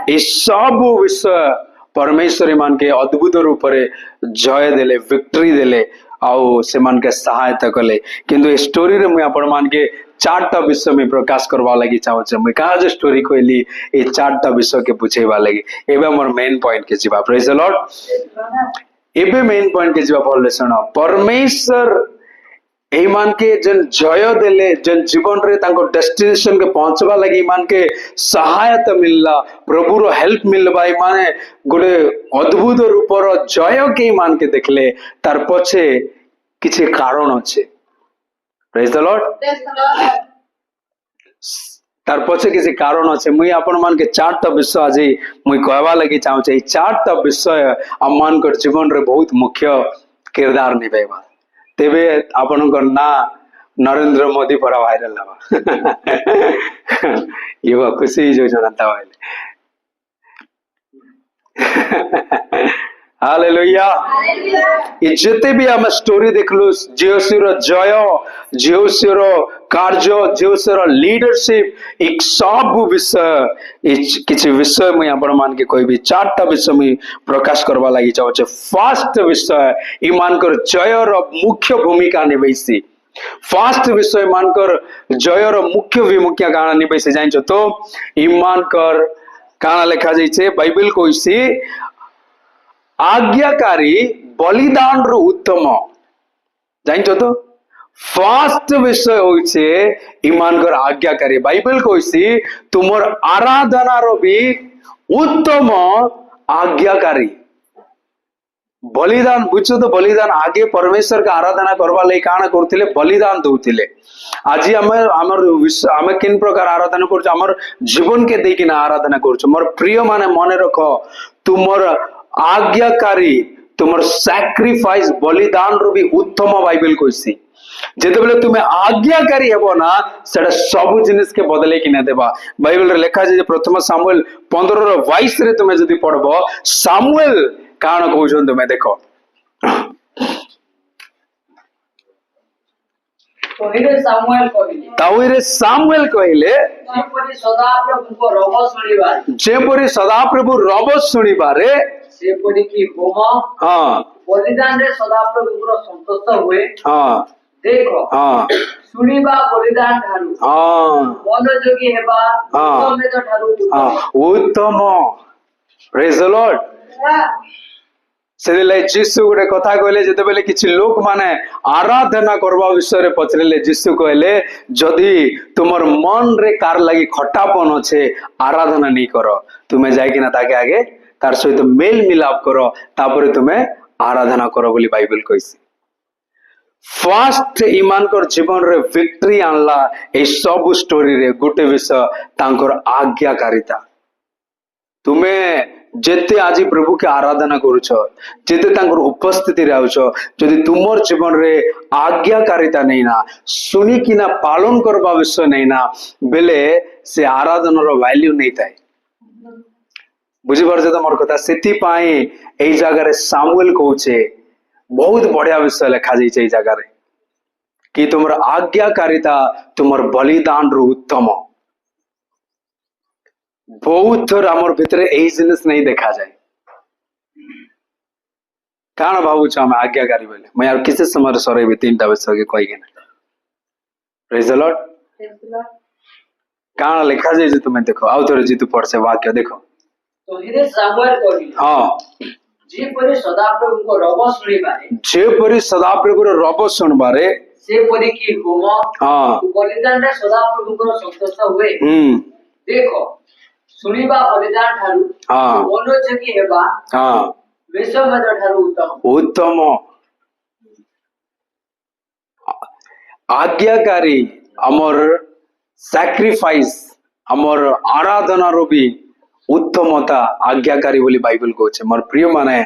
ई सब विषय परमेश्वर ईमान के अद्भुत रूप रे जय देले विक्ट्री देले आउ से मान के सहायता कले किंतु ए स्टोरी रे मुई आपण मान के 4टा विषय में प्रकाश करवा लगी चाहू छे मुई कहा जे स्टोरी कहली ए 4टा विषय के पूछेबा लगी एबे हमर मेन पॉइंट के जीवा प्रेज द लॉर्ड एबे मेन पॉइंट के जीवा बोलले सुनो परमेश्वर एई मान के जन जय देले जन जीवन रे तांको डेस्टिनेशन के पहुंचवा लगी ईमान के सहायता मिलला प्रभु रो हेल्प मिलबा ई माने गोटे अद्भुत रूप रो जय के ईमान के देखले तार पछे किछि कारण अछि प्रेज द लॉर्ड तार पछे किछि कारण अछि मुई आपण मान के 4टा विषय आज मुई कहवा लगी चाहू छै 4टा विषय हम मान कर जीवन रे बहुत मुख्य किरदार निभाइबा तेबे आपण को ना नरेंद्र मोदी पर वायरल हवा ये खुशी जो जनता वाले हालेलुया ये जते भी हम स्टोरी देखलु जेहोसी रो जय जेहोसी रो कार्य जो लीडरशिप एक सब विषय किसी विषय में आपण मान के कोई भी 4टा विषय में प्रकाश करवा लगी चाहे। फर्स्ट विषय ईमान कर जयर मुख्य भूमिका निभैसी। फर्स्ट विषय मानकर जयर मुख्य भूमिका काना निभैसी जानिछ तो ईमान कर काना लेखा जाइछे बाइबल कहिसी आज्ञाकारी बलिदान रो उत्तम जानिछ तो फर्स्ट विषय होइछे ईमान कर आज्ञाकारी। बाइबल कहिसी तुमर आराधना रो भी उत्तम आज्ञाकारी। बलिदान बुझो तो बलिदान आगे परमेश्वर का आराधना करवा लई काना करथिले बलिदान दउथिले। आज आम किन प्रकार आराधना कर आमर जीवन के देकी ना आराधना कर। मोर प्रिय माने मने रख तुमर आज्ञाकारी तुमर सैक्रिफाइस बलिदान रो भी उत्तम बाइबल कहिसी। जेतेबेले तुम्हें आज्ञाकारी हेबो ना सेटा सब जिनिस के बदले कि ना देबा। बाइबल रे लिखा जे प्रथम सामुएल 15:22 रे तुम्हें जदी पढ़बो सामुएल काण कहउछन तुम्हें देखो ताउरे सामुएल कहिले जेपरि सदाप्रभु रब शुणिबारे सेपरि कि होम बलिदान रे सदाप्रभु संतोष हुए। देखो शुणिबा बलिदान ठारू मनोयोगी हेबा उत्तम ठारू उत्तम। Praise the Lord. से जीशु गोटे कथा कहले जेतेबेले किछि लोक माने आराधना करबा विषय रे पचरेले जीशु कहले जदि तुमर मन रे कार लागि खट्टापन अछि आराधना नहीं करो तुमे जाय कि ना ताके आगे तार सहित मेल मिलाप करो तापरे तुमे आराधना करो बोली बाइबल कहिसी। फर्स्ट ईमान कर जीवन रे विक्ट्री आनला ए सब स्टोरी रे गोटे विषय तांकर आज्ञाकारिता। तुमे जेते आज प्रभु के आराधना करूछ जेते तांकर उपस्थिति रे आउछ जदि तुमर जीवन रे आज्ञाकारिता नहीं ना सुनी कि ना पालन करबा विषय नहीं ना बेले से आराधना रो वैल्यू नहीं थाए। बुझी पारछ त मोर कथा। सेति पाए एई जगह रे सामुएल कहूचे बहुत बढ़िया विषय लिखा जाइए जगह रे कि तुमर आज्ञाकारिता तुमर बलिदान रो उत्तम। बहुत थोर आमर भितरे एई जिनिस नहीं देखा जाए काण भावुछ हम आज्ञाकारी बोले मैं यार किसी समय सरेबी 3टा विषय के कहि केना। Praise the Lord. काण लिखा जाए तुम देखो आउ थोड़े जीतु पढ़से वाक्य देखो तो हिरे सामुएल कहिल जेपरि सदाप्रभु रब रब शुणबारे सेपरि कि होम बलिदान रे सदाप्रभु संतोष हुए। देखो शुणिबा बलिदान ठारू मनोयोगी हेबा विश्वमेध ठारू उत्तम। आज्ञाकारी अमर सैक्रिफाइस अमर आराधना रो भी उत्तमता आज्ञाकारी बोली बाइबल कहूचे। मोर प्रिय माने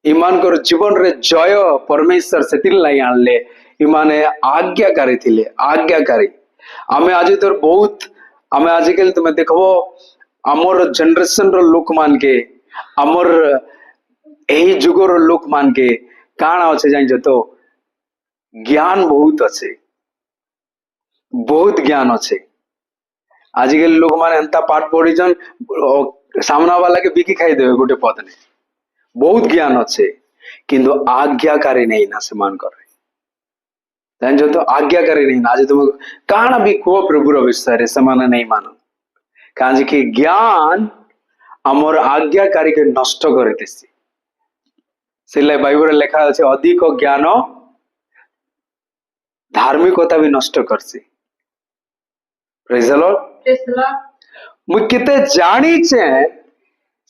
ईमान कर जीवन रे जय परमेश्वर सेतिल लाई आनले इमाने आज्ञाकारी थिले आज्ञाकारी। आमे आज तोर बहुत आमे आजिकल तुम देखबो आमर जनरेशन रो लोक मान के आमर एही जुगर लोक मान के काण अछि जानि तो ज्ञान बहुत अच्छे बहुत ज्ञान अच्छे। आजिकल लोक माने एंता पाठ पढ़ीछन सामना वाला के बिकी खाई देवे गोटे पद ने बहुत ज्ञान अच्छे किंतु आज्ञाकारी नहीं ना से मान करे जान तो आज्ञाकारी नहीं ना। आज तुम काण भी को प्रभुर विषय रे समान नहीं मान काज कि ज्ञान आमर आज्ञाकारी के नष्ट करे देसी से बाइबल लेखा अछि अधिक ज्ञान धार्मिकता भी नष्ट करसी। Praise the Lord. मु केते जानी छे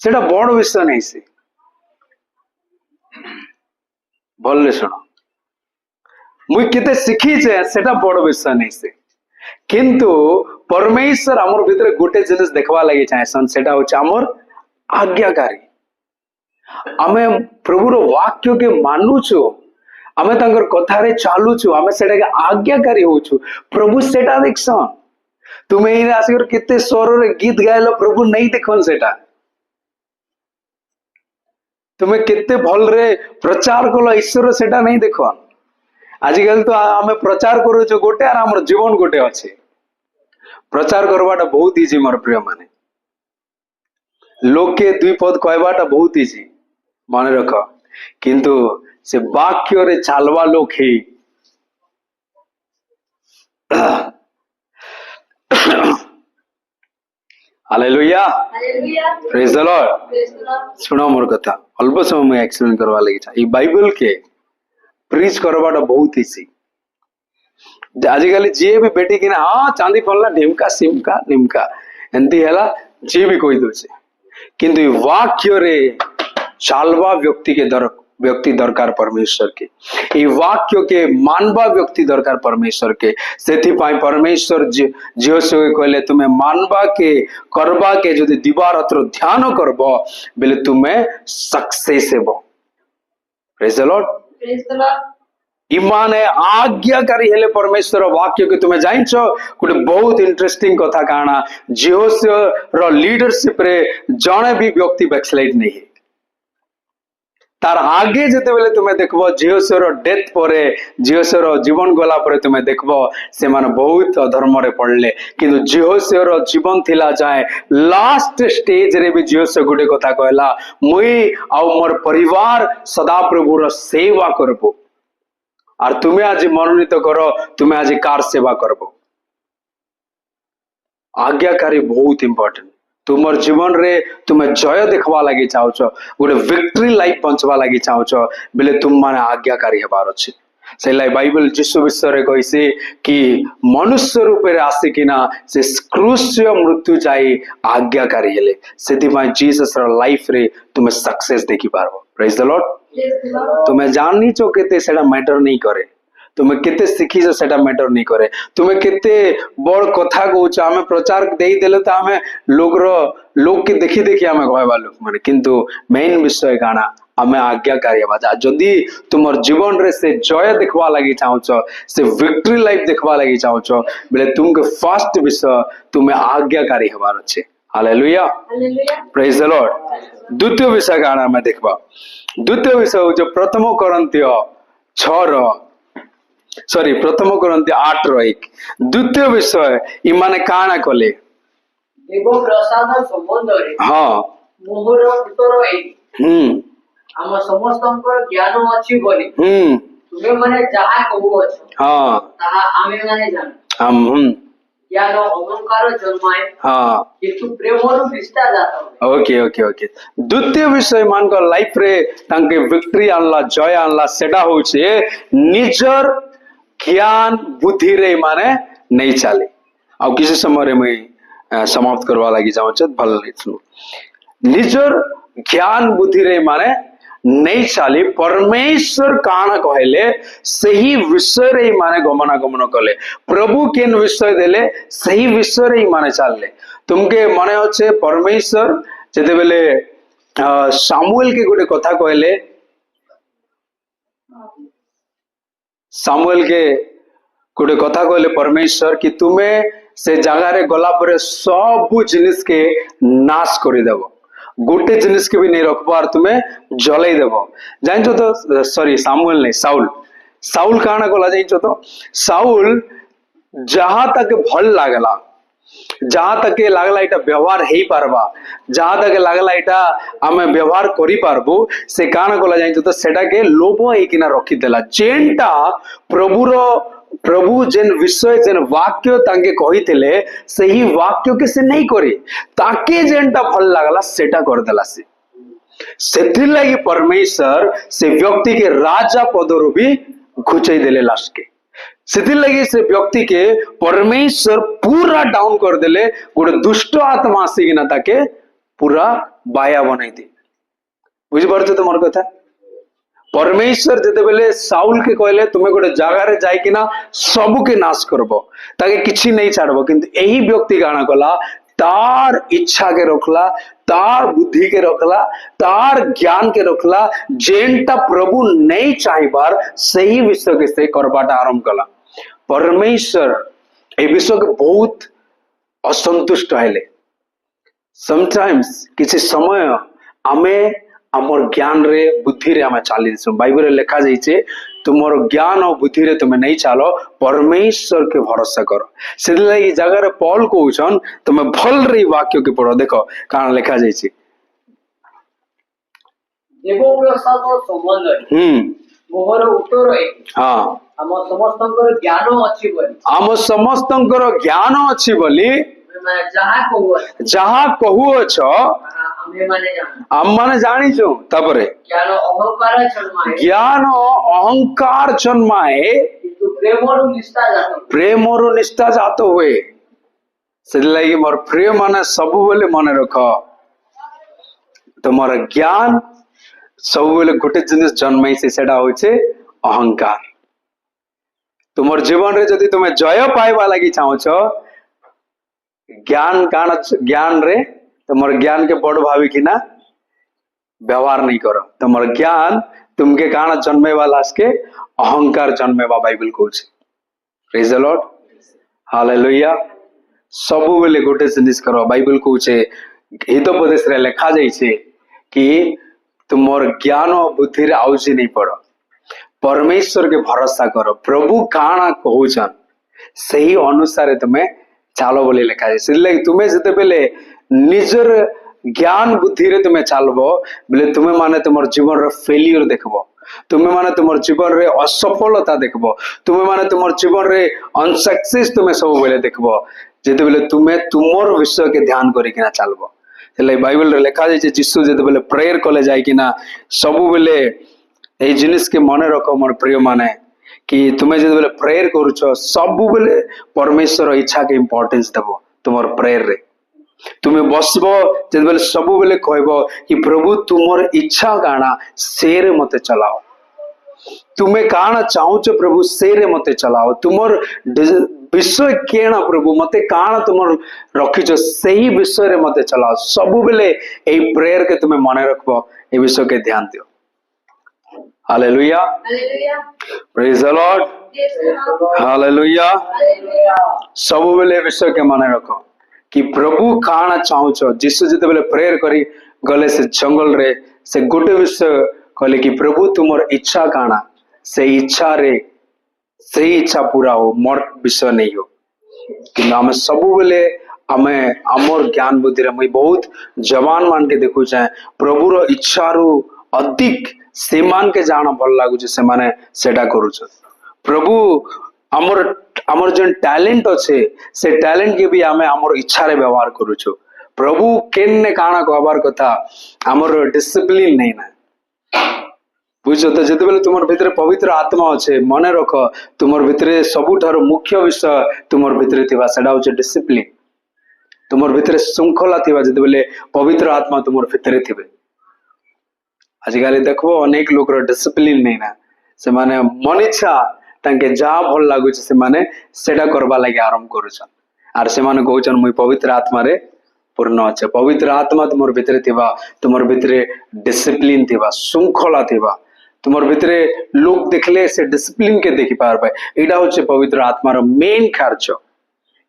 सेटा बड़ विषय नहीं से बोलले सुनो मु केते शिखी छे सेटा बड़ विषय नहीं से किंतु परमेश्वर आमर भीतर गोटे जिनिस देखवा लगी चाहेसन सेटा होचे आमर आज्ञाकारी। आमे प्रभुर वाक्य के मानुछु आमे तांकर कथा रे चालुछु आमे सेटा के आज्ञाकारी होछु प्रभु सेटा देखसन। तुम एही आसिकर केते स्वर रे गीत गायलो प्रभु नहीं देखन सेटा तुम्हें केते भल रे प्रचार कलो ईश्वर सेटा नहीं देखन आजिकल तो आम प्रचार करूँ गोटे आर आम जीवन गोटे अच्छे प्रचार करवाटा बहुत इजी मोर प्रिय माने लोग के दुई पद कहवाटा बहुत इजी मन रख किंतु से वाक्य रे चालवा लोग ही हालेलुया प्रेज द लॉर्ड सुनो मोर कथा अल्प समय में एक्सप्लेन करवा लगी ई बाइबल के प्रीच करवाटा बहुत इजी आजिकल जी भी बेटी कि हाँ चांदी पड़ला ढिमका सिमका निमका एमती है जी भी कही दे किंतु वाक्य रे चालवा व्यक्ति दरकार परमेश्वर के ये वाक्य के मानवा व्यक्ति दरकार परमेश्वर के सेथि पाई परमेश्वर झील से कहले तुम्हें मानवा के करवा के जदि दिवारात्र ध्यान करब बेले तुम्हें सक्सेस हेबो प्रेज द लॉर्ड इमान आज्ञाकारी हेले परमेश्वर वाक्य के तुम्हें जाइछ गोटे बहुत इंटरेस्टिंग कथा काना जिहोशुआ लीडरशिप रे जणे भी व्यक्ति बैकस्लाइड नहीं तार आगे जते बेले तुम्हें देखबो जिहोशुआ डेथ परे जिहोशुआ जीवन गला परे तुम्हें देखबो से माने बहुत अधर्म रे पड़ले किंतु जिहोशुआ जीवन थिला जाए लास्ट स्टेज रे भी जिहोशुआ गोटे कथा कहला मुई आ मोर परिवार सदा प्रभुर सेवा करबो और तुम्हें आज मनोनीत करो तुम्हें आज कार सेवा करबो आज्ञाकारी बहुत इंपोर्टेंट तुमर जीवन रे तुम्हें जय देखवा लगी चाहछ गोटे विक्ट्री लाइफ बंचवा लगी चाहछ बेले तुम माने आज्ञाकारी हेबार अछि से लाई बाइबल जिसु विषय रे कहिसे कि मनुष्य रूप रे आसिकिना से क्रूस्य मृत्यु जाई आज्ञाकारी हेले सेति माय जीसस रा लाइफ रे तुम्हें सक्सेस देखि पारबो प्रेज द लॉर्ड तुम्हें जानी चो केते सेटा मैटर नहीं करे तुम्हें केते शिखी सेटा मैटर नहीं करे तुम्हें केते बड़ कथा कहूच आमे प्रचार देई देले त आमे लोग के देखी देखी आमे कहबा लोक माने किंतु मेन विषय काना आमे आज्ञाकारी हेबा जदी तुमर जीवन रे से जय देखवा लागि चाहछ से विक्ट्री लाइफ देखवा लागि चाहछ बेले तुमके फर्स्ट विषय तुम्हें आज्ञाकारी हेबार अछि हालेलुया प्रेज द लॉर्ड द्वितीय विषय काना आमे देखबा द्वितीय विषय जो प्रथम कोरिन्थीय 8:1 द्वितीय विषय इमाने काना कले देव प्रसाद संबंध रे हां मोहर उत्तर एई हम समस्तंकर ज्ञान अछि बोली तुमे माने जहा कहू अछि हां ताहा आमे माने जान हम ज्ञान अहंकार जन्माए हां किंतु प्रेमर विस्तार जाता ओके ओके ओके द्वितीय विषय मान को लाइफ रे तांके विक्ट्री आनला जय आनला सेडा होचे निजर ज्ञान बुद्धि रे माने नहीं चले आ किसी समय रे मैं समाप्त करवा लागि जाऊ छ भल सुनो निजर ज्ञान बुद्धि रे माने नहीं चली परमेश्वर काना कहले सही विषय रे माने गमनागमन कले प्रभु केन विषय देले सही विषय रे माने चलले तुमके मने होचे परमेश्वर जते बेले सामुएल के गोटे कथा कहले सामुएल के गोटे कथा कहले परमेश्वर कि तुम्हें से जगह रे गला पर सब जिनिस के नाश कर देबो गोटे जिनिस के भी नहीं रखबो और तुम्हें जलाई देबो जानछो तो सॉरी सामुएल नहीं साउल काना कोला जानछो तो साउल जहां तक भल लागला जहां तक लागला इटा व्यवहार हेई पारबा जहां तक लागला इटा आमे व्यवहार करि पारबो से काना कोला जानछो तो सेटा के लोभ हेकिना रखि देला जेंटा प्रभु जेन विषय जेन वाक्य तांके कहिथिले सही वाक्य के से नहीं करी ताके जेनटा भल लागला सेटा कर देला सेथिर लागि परमेश्वर से व्यक्ति के राजा पदरु भी घुचै देले लास्ट के सेथिर लागि से व्यक्ति के परमेश्वर पूरा डाउन कर देले गोटे दुष्ट आत्मा आसिकिना ताके पूरा बाया बनाई दे बुझि परछ तमर कथा परमेश्वर जते बेले साउल के कहले तुम्हें गोटे जगह रे जाई किना सब के नाश करबो ताके किछि नहीं छाड़बो किंतु एही व्यक्ति गाना कला तार इच्छा के रखला तार बुद्धि के रखला तार ज्ञान के रखला जेनटा प्रभु नहीं चाहिबार सही विषय के से करबाटा आरंभ कला परमेश्वर ए विषय के बहुत असंतुष्ट हेले समटाइम्स किसी समय आमे हमर ज्ञान रे बुद्धि रे आमे चाली बाइबल रे लिखा जाइछे तुमर ज्ञान और बुद्धि रे तुम्हें नहीं चालो परमेश्वर के भरोसा करो से लगी जगह पॉल कहउछन तुम्हें भल रे वाक्य के पढ़ो देखो कान लिखा जाइछि देवों सह संबंध मोहर उत्तर हाँ आम समस्तंकर ज्ञान अच्छी बोली आम समस्तंकर ज्ञान अच्छी बोली जहा कहूअछ आम माने जानिछु तापरे ज्ञान अहंकार जन्माए प्रेमरु निष्ठा जात हुए से लगी मोर प्रिय माने सब बेले मन रख तुमर ज्ञान सब बेले गोटे जिनिस जन्माई से सेटा होचे अहंकार तुमर जीवन रे जदि तुम्हें जय पाइबा लगी चाहछ ज्ञान कान ज्ञान रे तुमर ज्ञान के बड़ भावी कि ना व्यवहार नहीं करो तुमर ज्ञान तुमके कान जन्मे वाला के अहंकार जन्मेवा बाइबल कहछ प्रेज द लॉर्ड हालेलुया सब बेले गोटे जिनिस करो बाइबल कहछ हितोपदेश रे लिखा जाइछे कि तुमर ज्ञान और बुद्धि रे आउजी नहीं पड़ो परमेश्वर के भरोसा करो प्रभु काना कहउछन सही अनुसार तुम्हें चालो बोली लिखा है से तुम्हें जिते बेले निजर ज्ञान बुद्धि रे तुम्हें चालबो बोले तुम्हें माने तुमर जीवन रे फेलियर देखबो तुम्हें माने तुमर जीवन रे असफलता देखबो तुम्हें माने तुमर जीवन रे अनसक्सेस तुम्हें सब बेले देखबो जेते बेले तुम्हें तुमर विषय के ध्यान करी किना चालबो ले बाइबल रे लिखा जाय जीसु जेते बेले प्रेयर कले जाय किना सब बेले ए जिनिस के मन रख मोर प्रिय माने कि तुम्हें जो बेले प्रेयर करूछ सब बेले परमेश्वर इच्छा के इंपोर्टेंस देबो तुमर प्रेयर रे तुम्हें बसबो जे बेले सब बेले कहबो कि प्रभु तुमर इच्छा काना सेरे मते चलाओ तुम्हें काना चाहूच प्रभु सेरे मते चलाओ तुमर विषय केना प्रभु मते काना तुमर रखिछ सही विषय रे मते चलाओ सब बेले ए प्रेयर के तुम्हें मन रखबो ए विषय के ध्यान दियो hallelujah praise the lord hallelujah सब बेले विषय के मन रखो कि प्रभु काना चाहूच जीसु जिते बेले प्रेयर करी गले से जंगल रे से गोटे विषय कहले कि प्रभु तुमर इच्छा काना से इच्छा रे सही इच्छा पूरा हो मोर विषय नहीं हो कि आम सब बेले आमे आमर ज्ञान बुद्धि रे मैं बहुत जवान मान के देखु चाहे प्रभु रो इच्छा रु अधिक से मान के जाना भल लागु से माने सेटा करूछ प्रभु आमर आमर जन टैलेंट अच्छे से टैलेंट के भी आमे आमर इच्छा रे व्यवहार करूछ प्रभु केन्ने काना कहबार कथा आमर डिसिप्लिन नहीं ना बुझो तो जते बेले तुमर भितरे पवित्र आत्मा अच्छे मने रख तुमर भितरे सबुठार मुख्य विषय तुमर भितरे थिबा सेटा होचे डिसिप्लिन तुमर भितरे श्रृंखला थिबा जते बेले पवित्र आत्मा तुमर भितरे थिबे आजिकाली देखो अनेक लोग डिसिप्लिन नहीं ना से माने मन इच्छा तांके जहाँ भल लगुच से माने सेटा करबा लागि आरंभ करूछन आर से माने कहउछन मुई पवित्र आत्मा रे पूर्ण अच्छे पवित्र आत्मा तुमर भितरे थिबा तुमर भितरे डिसिप्लिन थिबा श्रृंखला थिबा तुमर भितरे लोग देखले से डिसिप्लिन के देखि पारबे एटा होचे पवित्र आत्मा रो मेन कार्य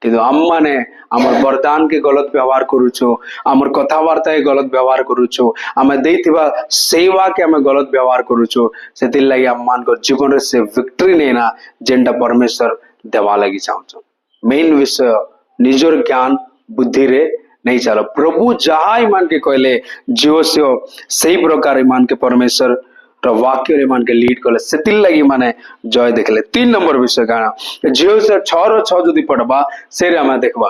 किंतु आम माने आमर वरदान के गलत व्यवहार करूछो आमर कथावार्ता के गलत व्यवहार करूछो आमे देइथिबा सेवा के आमे गलत व्यवहार करूछो सेति लागि आम मान को जीवन रे से विक्ट्री नेना जेंडा परमेश्वर देवा लागि चाहछो मेन विषय निजर ज्ञान बुद्धि रे नहीं चलो प्रभु जहाँ ईमान के कहले जीव से सही प्रकार ईमान के परमेश्वर वाक्य ईमान के लीड कले से लगी माने जय देखले 3 नंबर विषय गाना जीव से 6 जदि पढ़बा से आम देखबा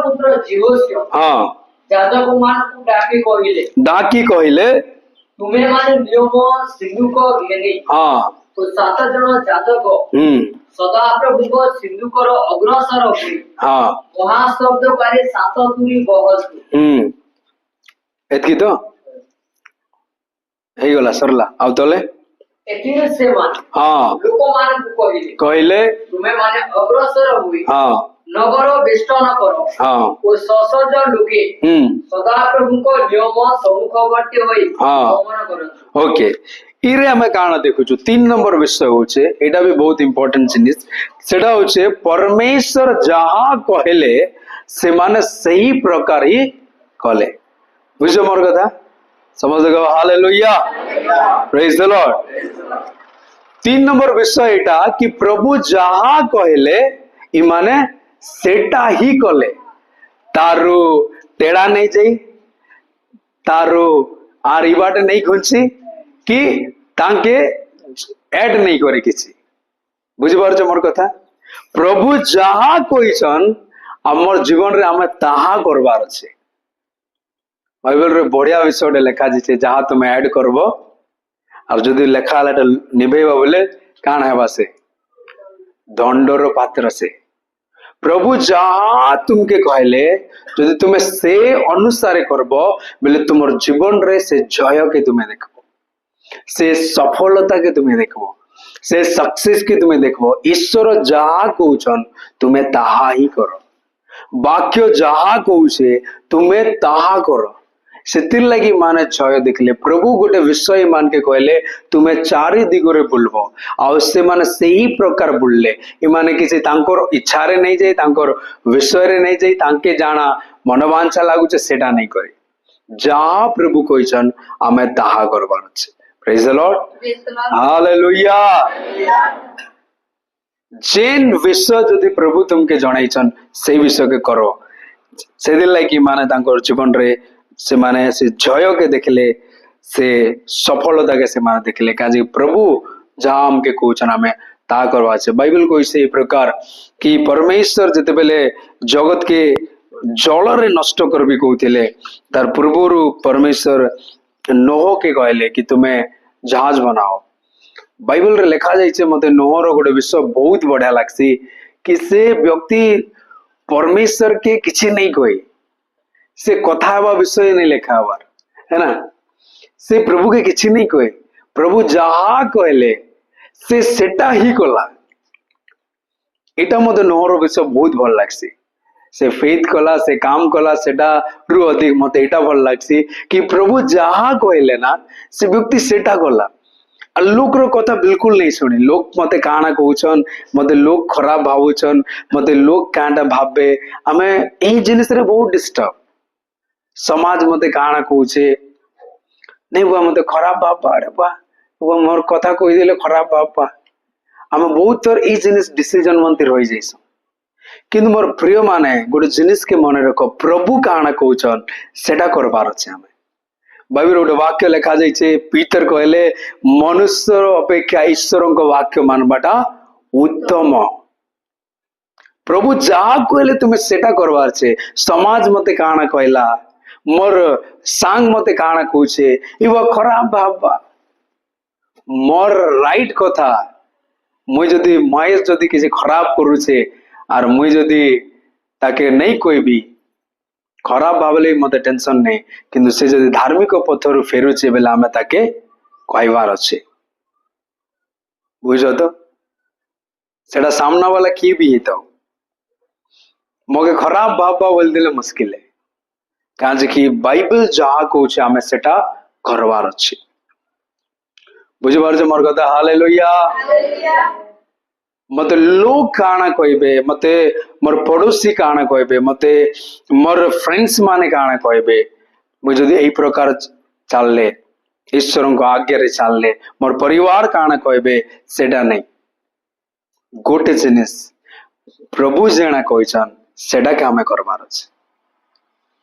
पुत्र जीवस्य हाँ जाजक मान को डाकी कहिले तुम्हें माने नियम सिंधु को घेनी हाँ तो 7 जन जाजक सदा प्रभु को सिंधु करो अग्रसर हुई हाँ वहाँ शब्द करे 7 तुरी बहस एतकी तो हे गला सरला आउ तले एतिन से मान हाँ लोक मान को कहले तुम्हें माने अग्रसर हुई हाँ नगर बेष्टन करो हाँ ओ ससज लोके सदा प्रभु को नियम सम्मुखवर्ती होई गमन करो ओके इरे हमें काना देखुछु 3 नंबर विषय होचे एटा भी बहुत इंपोर्टेंट जिनिस सेटा होचे परमेश्वर जहाँ कहले से माने सही प्रकार ही कहले बुझो मोर कथा समझ गो हालेलुया प्रेज द लॉर्ड 3 नंबर विषय एटा कि प्रभु जहा कहले इमाने सेटा ही कले तारु टेढ़ा नहीं जाई तारु आर इबाटे नहीं घुंची कि तांके ऐड नहीं करे किसी बुझी पारछ मोर कथा प्रभु जहा कहिसन हमर जीवन रे हमें ताहा करबार अछि बाइबल रे बढ़िया विषय लिखा जे जहा तुम ऐड करबो और जदि लेखा हला निभेबा बोले कान हेबा से दंडर पात्र से प्रभु जहा तुमके कहले जदि तुम्हें से अनुसार करबो बोले तुमर जीवन रे से जय के तुम्हें देखबो से सफलता के तुम्हें देखबो से सक्सेस के तुम्हें देखबो ईश्वर जहा कहउछन तुम्हें ताहा ही करो वाक्य जहा कहउछे तुम्हें ताहा करो सेतिर लगी माने जय देखले प्रभु गोटे विषय मान के कहले तुम्हें चारि दिगरे बुलबो आ से माने सही प्रकार बुलले इ माने किसी तांकर इच्छा रे नहीं जाई तांकर विषय रे नहीं जाई तांके जाना मनवांछा लागुचे सेटा नहीं करे जहा प्रभु कहिसन आमे ताहा करबार अछि प्रेज द लॉर्ड हालेलुया जेन विषय जदि प्रभु तुमके जणाइछन से विषय के करो सेदिर लागी माने तांकर जीवन रे से माने से जय के देखले से सफलता के से माने देखले काजी प्रभु जहाँ हमके कहउछन हमें ता करवा छे बाइबल को इसे प्रकार कि परमेश्वर जते बेले जगत के जल रे नष्ट करबी कहउथिले तार पूर्वरु परमेश्वर नोह के कहले कि तुम्हें जहाज बनाओ बाइबल रे लिखा जाइछे मते नोह रो गोटे विषय बहुत बढ़िया लागसी कि से व्यक्ति परमेश्वर के किछि नहीं कहि से कथा हवा विषय नहीं लिखा हबार है ना से प्रभु के किछि नहीं कहे प्रभु जहा कहले से सेटा ही कला एटा मते नोहर विषय बहुत भल लागसी से फेथ कला से काम कला सेटा रु अधिक मते एटा भल लागसी कि प्रभु जहा कहले ना से व्यक्ति सेटा कला आ लोक रो कथा बिल्कुल नहीं सुनी लोक मते काना कहउछन मते लोक खराब भावुछन मते लोक कांडा भाबे हमें एही जिनिस रे बहुत डिस्टर्ब समाज मते काना कहउछे नहीं बुआ मते खराब बापा अरे बा वो मोर कथा कहि देले खराब बापा हम बहुत थर ई जिनिस डिसीजन मनते रहि जइस किंतु मोर प्रिय माने गोटे जिनिस के मने रखो प्रभु काना कहउछन सेटा करबार अछि हमें बाइबल गोटे वाक्य लिखा जाइछे पीतर कहले मनुष्य अपेक्षा ईश्वरक वाक्य मानबाटा उत्तम प्रभु जहा कहले तुम्हें सेटा करबार छे समाज मते काना कहला मोर सांग मते काना कहउछे इवा खराब भाबा मोर राइट कथा मुई जदी महेश जदी किसी खराब करूछे और मुई जदी ताके नहीं कहबी खराब भाबले मते टेंशन नहीं किंतु से जदी धार्मिक पथरु फेरुछे बेला हमें ताके कहबार अछि बुझो तो सेटा सामना वाला की भी हितो मगे खराब भाबा बोल देले मुश्किल है काजे कि बाइबल जहा कहउछे हमें सेटा करबार अछि बुझि पारछ मोर कथा हालेलुया मते लोग काना कहबे मते मोर पड़ोसी काना कहबे मते मोर फ्रेंड्स माने काना कहबे मु जदी एई प्रकार चलले ईश्वरन को आज्ञा रे चलले मोर परिवार काना कहबे सेटा नहीं गोटे जिनिस प्रभु जेना कहिछन सेटा के हमें करबार अछि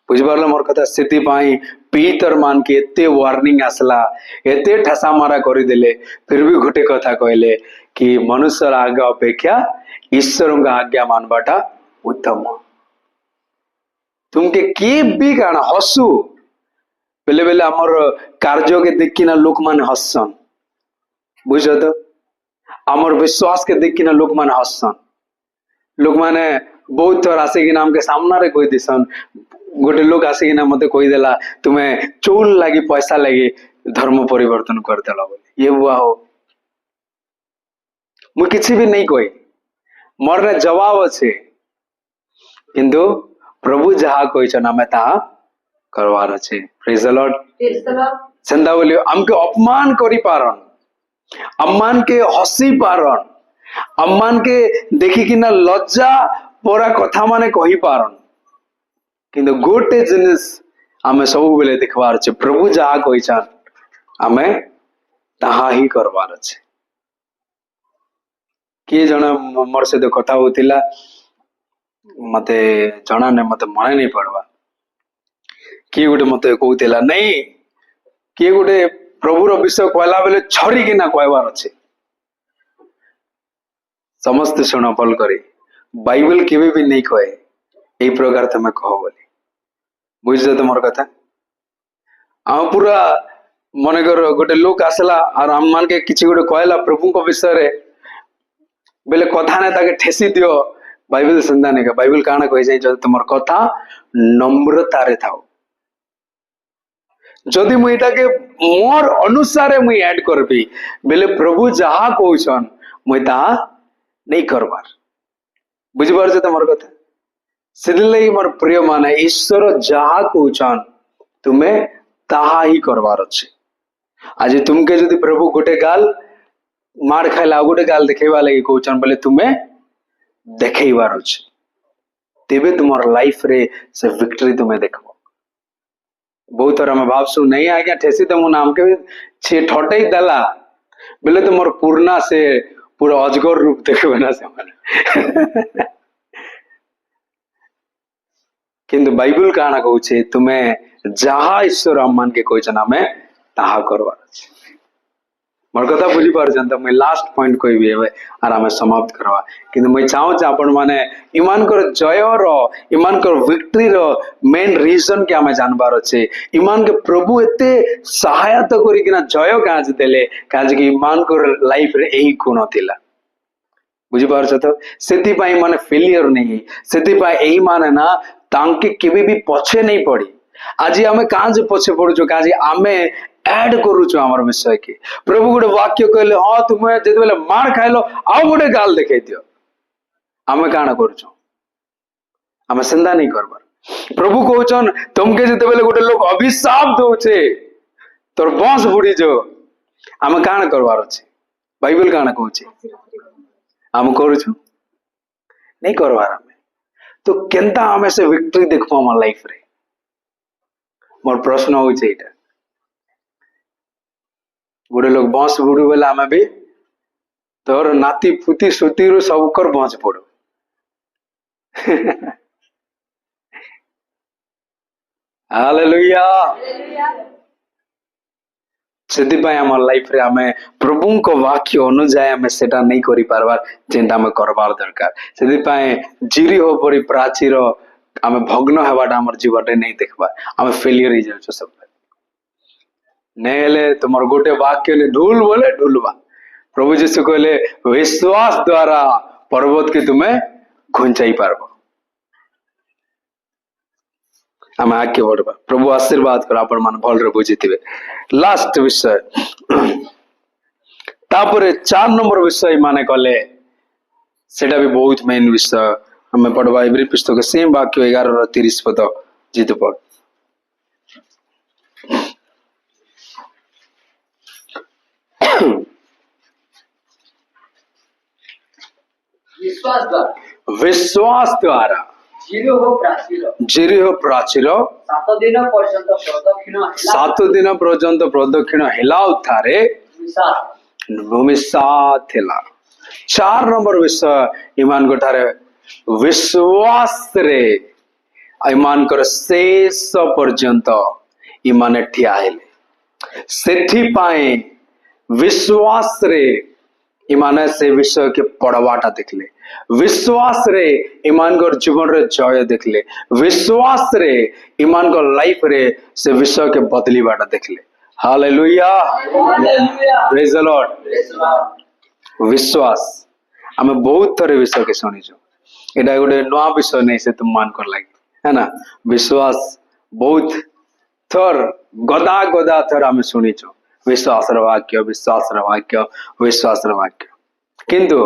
बुझिपारल मोर कथा स्थिति पाई पीतर मान के एते वार्निंग आसला एते ठसा मारा करि देले फिर भी गोटे कथा कहले कि मनुष्य आज्ञा अपेक्षा ईश्वर का आज्ञा मानबाटा उत्तम तुमके के भी काना हसु बेले बेले हमर कार्य के देखिना लोक मान हसन बुझ तो हमर विश्वास के देखिना लोक मान हसन लोक माने बहुत थर आसे कि नाम के सामना रे कोई दिसन गोटे लोग आसे कि ना मते कोई देला तुम्हें चोल लागी पैसा लागी धर्म परिवर्तन कर देला बोले ये हुआ हो मु किछि भी नहीं कोई मोर ने जवाब अछि किंतु प्रभु जहा कहिछन हमें ता करवार अछि प्रेज द लॉर्ड संदा बोलियो हमके अपमान करी पारन अम्मान के हसी पारन अम्मान के देखि कि ना लज्जा पोरा कथा माने कहि पारन किंतु गोटे जिनिस आमे सब बेले देखबार छे प्रभु जहा कहिछन आमे ताहा ही करबार छे। किए जण मोर सहित कथा होतिला मते जणा ने मते मने नहीं पड़वा किए गोटे मते कहूतिला नहीं किए गोटे प्रभुर विषय कहला बेले छरी किना कहबार छे। समस्त शुण भल करे बाइबल केवे भी नहीं कहे यही प्रकार तुम कह बोली बुझे तुम कथा आम पूरा मन कर गोटे लोक आसला और आम मान के किसी गोटे कहला प्रभु को विषय रे बेले कथा ने ताके ठेसी दियो बाइबल संदा नहीं बाइबल काना कहि जाय तुम कथा नम्रता रे थाओ जदि मुई ताके मोर अनुसार मुई ऐड करबी बेले प्रभु जहा कहउछन मुई ता नहीं करबार बुझी पारछ तुम कथा से मोर प्रिय माने ईश्वर जहा कहउछन तुम्हें ताहा ही करबार अच्छे। आज तुमके जदि प्रभु गोटे गाल मार खाइला गोटे गाल देखेबा लगी कहउछन बोले तुम्हें देखेबार अच्छे तेबे तुमर लाइफ रे से विक्ट्री तुम्हें देखबो। बहुत थर आम भावसु नहीं आज्ञा ठेसी तो मु नाम के छे ठटई देला बोले तो मोर पूर्णा से पूरा अजगर रूप देखबे ना से किंतु बाइबल काना कहउछे तुम्हें जहा ईश्वर मान के कहछन आमे ताहा करबार अछि। मोर कथा बुझी पारछन त मैं लास्ट पॉइंट कहबी एबे आर आमे समाप्त करवा किंतु मैं चाहू छ आपण माने ईमान कर जय रो ईमान कर विक्ट्री रो मेन रीजन के आमे जानबार अछि। ईमान के प्रभु एते सहायता करी किना जय काज देले काज कि ईमान कर लाइफ रे एही गुण थिला बुझी पारछ तो सेति पाई माने फेलियर नहीं सेति पाई एही माने ना तांके केबे भी पछे नहीं पड़ी। आज आमे काज पछे पड़ुछो काज आमे ऐड करूछु हमर विषय के प्रभु गोटे वाक्य कहले हां तुमे जदि बेले मार खाइलो आ गोटे गाल देखे दियो आमे काना करूछु आमे संदा नहीं करबार। प्रभु कहउछन तुमके जदि बेले गोटे लोक अभिशाप दोछे तोर वंश बुड़ी जो आमे काना करबार अछि। बाइबल काना कहउछे आमे करूछु नहीं करबार आमे तो केनता आमे से विक्ट्री देखबो हमर लाइफ रे मोर प्रश्न होउछे एटा गोटे लोग बंश बुड़ू बेला आमे भी तोर नाती पुती सुती रो सब कर बंश पड़ो हालेलुया सेति पाई हमर लाइफ रे आमे प्रभु को वाक्य अनुसार आमे सेटा नहीं करि पारबार जेंटा आमे करबार दरकार सेति पाई जिरी हो परी प्राचीर आमे भग्न हेबाटा हमर जीवन रे नहीं देखबा आमे फेलियर ही जाउ सब नेले तुमर गोटे वाक्य ले ढूल बोले ढूलबा प्रभु जीशु कहले विश्वास द्वारा पर्वत के तुम्हें घुंचाई पारबो आम आगे बढ़वा प्रभु आशीर्वाद कर आपण मान भल रे बुझिथिबे। लास्ट विषय तापरे 4 नंबर विषय माने कले सेटा भी बहुत मेन विषय हमें पढ़वा इब्री पुस्तक सेम वाक्य 11 और 30 पद जीत पढ़ विश्वास द्वारा जिरिहो प्राचीर 7 दिन पर्यंत प्रदक्षिण हेला थारे भूमि साथ हेला। 4 नंबर विषय ईमान को ठारे विश्वास रे ईमान कर शेष पर्यंत ईमान ठिया हेले सेठी पाए विश्वास रे ईमान से विषय के पढ़वाटा देखले विश्वास रे ईमान कर जीवन रे जय देखले विश्वास रे ईमान को लाइफ रे से विषय के बदली बाटा देखले। Hallelujah praise the Lord. विश्वास आमे बहुत थरे विषय के सुनिजो एटा गोटे नवा विषय नहीं से तुम मान कर लागी है ना विश्वास बहुत थर गदा गदा थर आमे सुनिजो विश्वास र वाक्य किंतु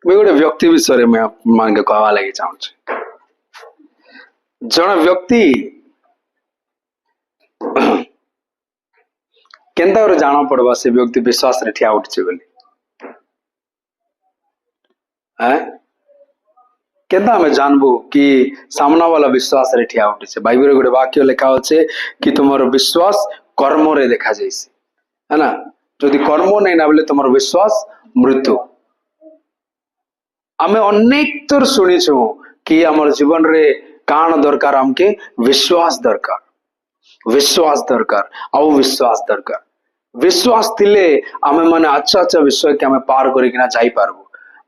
मैं गोटे व्यक्ति विषय में मान के कहवा लगी चाहूँ जन व्यक्ति केनता जाना पड़वा से व्यक्ति विश्वास रे ठिया उठছে बोली केन्ता हमें जानबू कि सामना वाला विश्वास रे ठिया उठी बाइबल गोटे वाक्य लिखा अच्छे कि तुम विश्वास कर्म रे देखा जाइए है ना जदि कर्म नहीं ना बोले तुम विश्वास मृत्यु आमे अनेक थर शुणी कि आम जीवन रे कान दरकार आमके विश्वास दरकार आउ विश्वास दरकार विश्वास थिले आमे माने अच्छा अच्छा विषय के आमे पार करिकिना जाई पारबो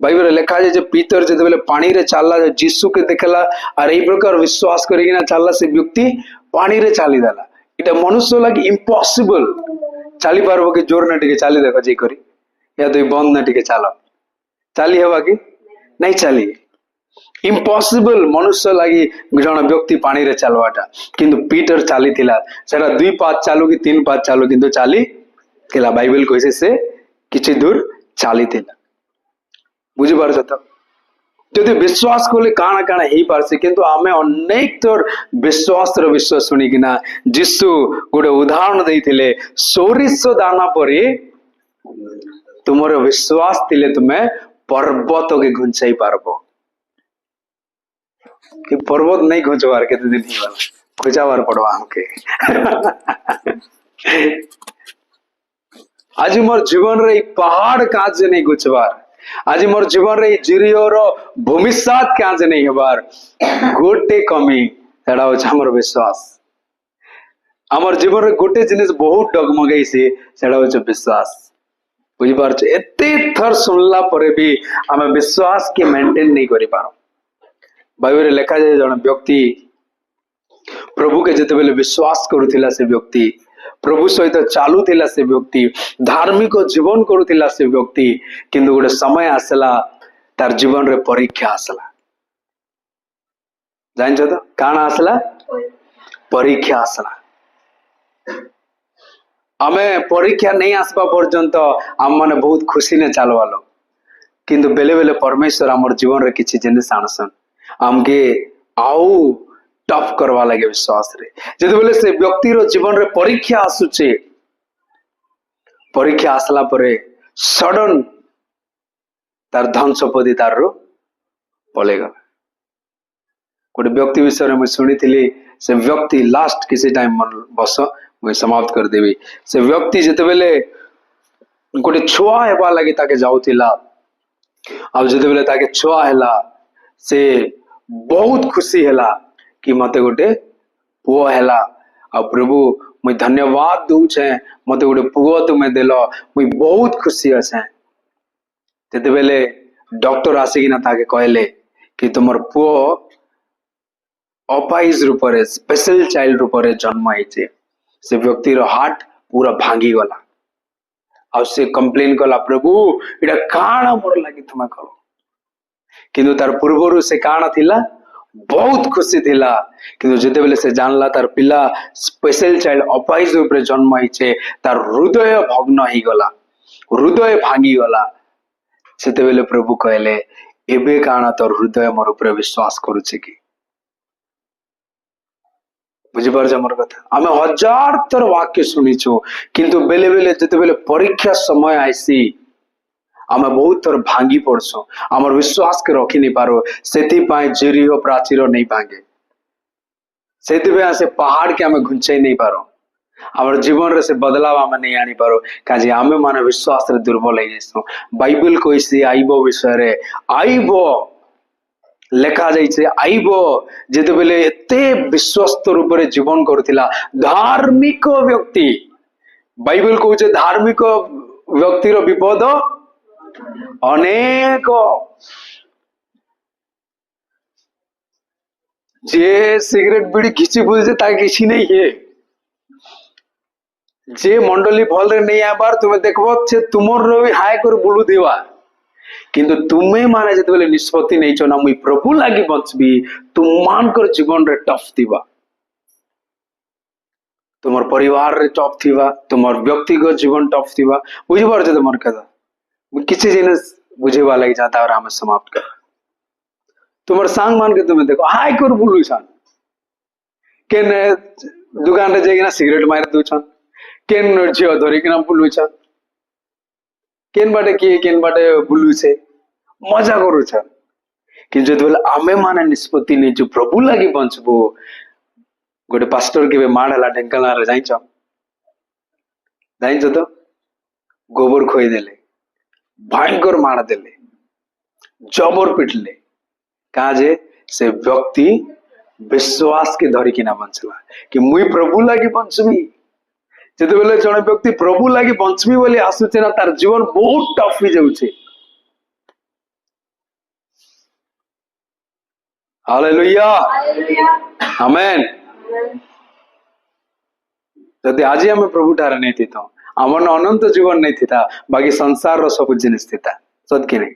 बाइबल लिखा है जे पीतर जते बेले पानी रे चालला जीसु के देखला और एई प्रकार विश्वास करिकिना चालला से व्यक्ति पानी रे चाली देला इटा मनुष्य लागि इम्पॉसिबल चाली पारबो कि जोर न टिके चाली देखो जे करी या तो बंद न टिके चालो चाली हेबा कि नहीं चाली इम्पॉसिबल मनुष्य लगी जन व्यक्ति पानी रे चलवाटा किंतु पीटर चाली थिला सेटा 2 पाद चालू कि 3 पाद चालू किंतु चाली थिला बाइबल कहिसे से किछि दूर चाली थिला बुझि पारछ त जदि विश्वास कोले काना काना हेई पारसे किंतु आमे अनेक तोर विश्वास रो विश्वास सुनी किना जिसु गोटे उदाहरण देइथिले सोरिष दाना परी तुमरो विश्वास थिले तुमे पर्वत के घुंचाई पारबो कि पर्वत नहीं घुंचवार केते दिन ही वाला घुंचावार पड़वा हमके आज मोर जीवन रे पहाड़ काज नहीं घुंचवार आज मोर जीवन रे जिरियोर भूमिसात काज नहीं हबार गोटे कमी सेडा हो हमर विश्वास हमर जीवन रे गोटे जिनिस बहुत डगमगई से सेडा हो विश्वास बुझी पारछ एते थर सुनला परे भी हमें विश्वास के मेंटेन नहीं करि पारो बाइबल लिखा जाए जन व्यक्ति प्रभु के जते बेले विश्वास करुथिला से व्यक्ति प्रभु सहित चालुथिला से व्यक्ति धार्मिक जीवन करुथिला से व्यक्ति किंतु गोटे समय आसला तार जीवन रे परीक्षा आसला जान तो काना आसला परीक्षा आसला आमे परीक्षा नहीं आसबा पर्यंत आम माने बहुत खुशी ने चालवालो किंतु बेले बेले परमेश्वर आमर जीवन रे किछि जिनिस आनसन आमके आउ टफ करवा लगे विश्वास रे जदि बेले से व्यक्ति रो जीवन रे परीक्षा आसुचे परीक्षा आसला परे सडन तार धन संपत्ति तार रो पलेगा गोटे व्यक्ति विषय में शुणी से व्यक्ति लास्ट किसी टाइम बस मुझे समाप्त कर देवी से व्यक्ति जिते बेले गोटे छुआ हेबा लगी ताके जाउतिला अब जिते बेले ताके छुआ हैला से बहुत खुशी हैला कि मते गोटे पुओ हैला आ प्रभु मुझे धन्यवाद दउ छे मते गोटे पुओ तुमे देलो मुझे बहुत खुशी अछे जिते बेले डॉक्टर आसिकिना ताके कहले कि तुमर पुओ अपाइज रूपरे स्पेशल चाइल्ड रूपरे जन्म होइछे से व्यक्ति रो हार्ट पूरा भांगी गला और से कंप्लेन कला प्रभु इडा काना मोर लागि तुम करो किंतु तार पूर्वरु से काना थिला बहुत खुशी थिला किंतु जेते बेले से जानला तार पिला स्पेशल चाइल्ड अपाइज रूपरे जन्म होइछे तार हृदय भग्न ही गला हृदय भांगी गला सेते बेले प्रभु कहले एबे काना तोर हृदय मोर ऊपर विश्वास करूछे कि बुझीपार मोर कथा आम हजार थर वाक्य शुणीचु किंतु बेले बेले जिते बेले परीक्षा समय आईसी आम बहुत थर भांगी पड़सु आमर विश्वास के रखी नहीं पारो सेति पाए जेरियो प्राचीर नहीं भांगे सेति पे से पहाड़ के आम घुंचाई नहीं पारो आमर जीवन रे से बदलाव आम नहीं आनी पारो काजे आमे माने विश्वास रे दुर्बल हो जाइसु बाइबल कहिसी आइबो विषय रे आइबो लेखा जाइछे आइबो जेते बेले एते विश्वस्त रूप रे जीवन करथिला धार्मिक व्यक्ति बाइबल कहूचे धार्मिक व्यक्ति रो विपद अनेक जे सिगरेट बीड़ी खिची बुझे ता किसी नहीं है जे मंडली भल रे नहीं आबार तुमे देखबो से तुमर रो भी हाय कर बुलु देवा किंतु तुम्हें माने जते बेले निष्पत्ति नहीं छो ना मुई प्रभु लागि बचबी तुम मान कर जीवन रे टफ थिबा तुमर परिवार रे टफ थिबा तुमर व्यक्तिगत जीवन टफ थिबा बुझि पारछ तुमर कथा मु किछि जिनिस बुझेबा लागि जाता और हम समाप्त कर तुमर सांग मान के तुमे देखो हाय कर बुलु छन केन दुकान रे जेगिना सिगरेट मार दउ छन केन झियो धरि किना बुलु छन केन बाटे बुलु छे मजा करू छन कि जो आमे माने निष्पत्ति नहीं जो प्रभु लगी बंचबो गोटे पास्टर के माड़ है ढेंकानाल जाइछ तो गोबर खोई देले भयंकर माड़ देले जबर पिटले कहा जे से व्यक्ति विश्वास के धरिकिना बंचला कि मुई प्रभु लगी बंचबी जेते बेले जने व्यक्ति प्रभु लगी बंचबी बोली आसुचे ना तार जीवन बहुत टफ हो जाउछे। Hallelujah amen. जदि आज आम प्रभु ठार नहीं थी आमर अनंत जीवन नहीं थी बाकी संसार रो सब जिनिस थी सत कि नहीं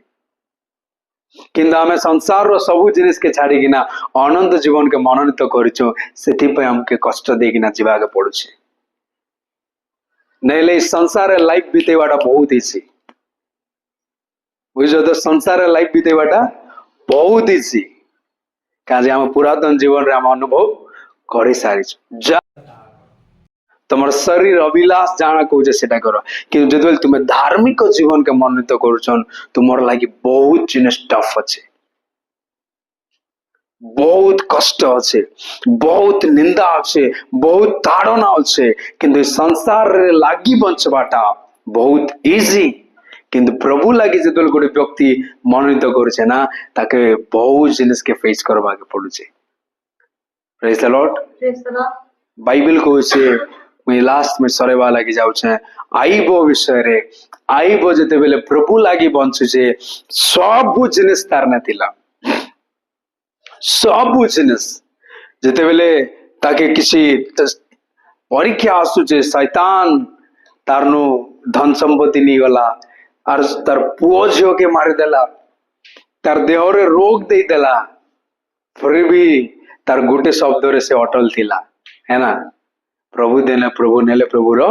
किंतु आम संसार रो सब जिनिस के छाड़िकिना अनंत जीवन के मनोनीत करूँ से हमके कष्ट देकिना जीवाके पड़ुछे नहीं संसार लाइफ बीतेवाटा बहुत इजी बुझ तो संसार लाइफ बीतेवाटा बहुत इजी कहीं आम पुरातन जीवन रे आम अनुभव कर सारी तुम शरीर अभिलाष जाना कहे से कर कि जो तुम्हें धार्मिक जीवन के मनोनीत कर तुम लगी बहुत जिनिस टफ अच्छे बहुत कष्ट अच्छे बहुत निंदा अच्छे बहुत ताड़ना अच्छे किंतु संसार रे लागी बंचवाटा बहुत इजी किंतु प्रभु लगी जो गोटे व्यक्ति मनोनीत करुचे ना ताके बहुत जिनिस के फेस करवा के पड़ुचे। Praise the lord. बाइबल कहूचे मुझे लास्ट में सरेवा लगी जाऊे आईबो विषय रे आईबो जेते बेले प्रभु लगी बंचुचे सब जिनिस तार नथिला सब जिनिस जेते बेले ताके किसी परीक्षा आसुचे शैतान तारनु धन संपत्ति नहीं गला और तार पुओ झील के मारिदेला तार देह रे रोग दे देला फिर भी तार गोटे शब्द रे से अटल थिला है ना प्रभु देने प्रभु नेले प्रभु रो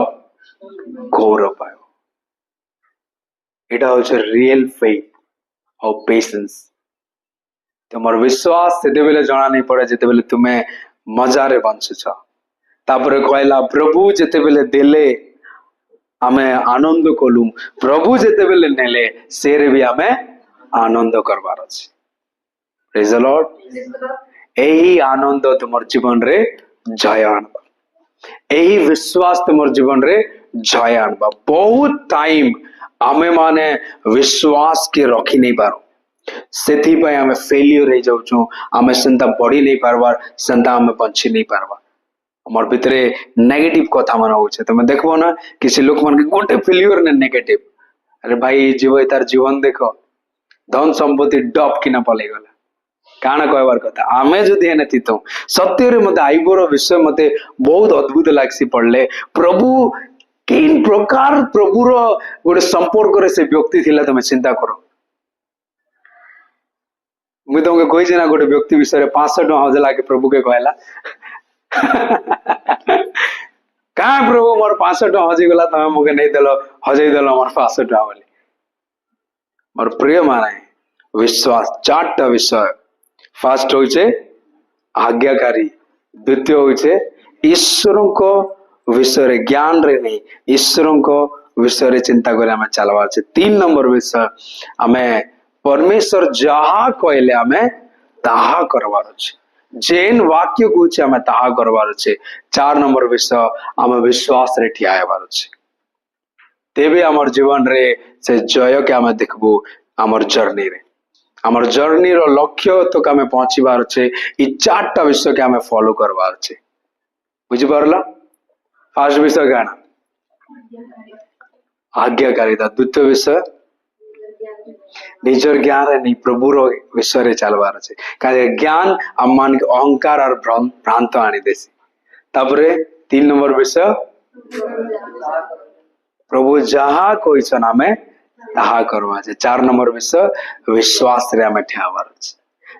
गौरव पायो एटा होचे रियल फेथ और पेशेंस तुमर विश्वास सेते बेले जना नहीं पड़े जेते बेले तुम्हें मजा रे बंचुछ तापरे कहला प्रभु जेते बेले देले आमे आनंद कलु प्रभु जेते बेले नेले सेरे भी आमे आनंद करबार अछि। Praise the Lord. एही आनंद तुमर जीवन रे जय आनबा एही विश्वास तुमर जीवन रे जय आनबा। बहुत टाइम आमे माने विश्वास के रखी नहीं पारो सेथि पय आमे फेलियर हो जाउछु आमे सेंता बढ़ी नहीं पारबार सेंता आमे बंची नहीं पारबार हमर भितरे नेगेटिव कथा मन होचे तुम देखबो ना किसी लोक मन के गोटे फेलियर ने नेगेटिव अरे भाई जीव तार जीवन देखो धन संपत्ति डब किना पले गला काना कहबार कथा आमे जदि एने थितो सत्य रे मते आइबोर विषय मते बहुत अद्भुत लागसी पड़ले प्रभु किन प्रकार प्रभु रो गोटे संपर्क रे से व्यक्ति थिला तमे चिंता करो मुझे तुमके कही ना गोटे व्यक्ति विषय 500 टका हजला के प्रभु के कहला कहाँ प्रभु मोर 500 टका हजिगला तमे मुके नहीं देलो हजई देलो मोर 500 टका बोली मोर प्रिय माने विश्वास 4टा विषय फर्स्ट होइछे आज्ञाकारी द्वितीय होइछे ईश्वर को विषय रे ज्ञान रे नहीं ईश्वर को विषय रे चिंता करे हमें चलवार छे 3 नंबर विषय हमें परमेश्वर जहा कहले हमें ताहा करवार छे जेन वाक्य कहूचे हमें ताहा करवार छे 4 नंबर विषय हमें विश्वास रे ठिया हेबार छे तेबे हमर जीवन रे से जय के हमें देखबो हमर जर्नी रो लक्ष्य तो हमें पहुंचीबार छे ई 4टा विषय के हमें फॉलो करवार छे बुझि परला। फर्स्ट विषय गाना आज्ञाकारिता द्वितीय विषय निजर ज्ञान रे नहीं प्रभु रो विषय रे चलवार छे काजे ज्ञान अम्मान के अहंकार और भ्रांत आनी देसी तापरे 3 नंबर विषय प्रभु जहा कोई छन हमें ताहा करवा छे 4 नंबर विषय विश्वास रे हमें ठेवार छे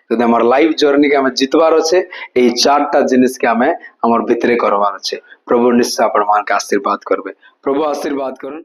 तो हमर लाइफ जर्नी के हमें जितवार छे ए 4टा जिनिस के हमें हमर भितरे करवार छे प्रभु निश्चय अपन मान के आशीर्वाद करबे प्रभु आशीर्वाद करन।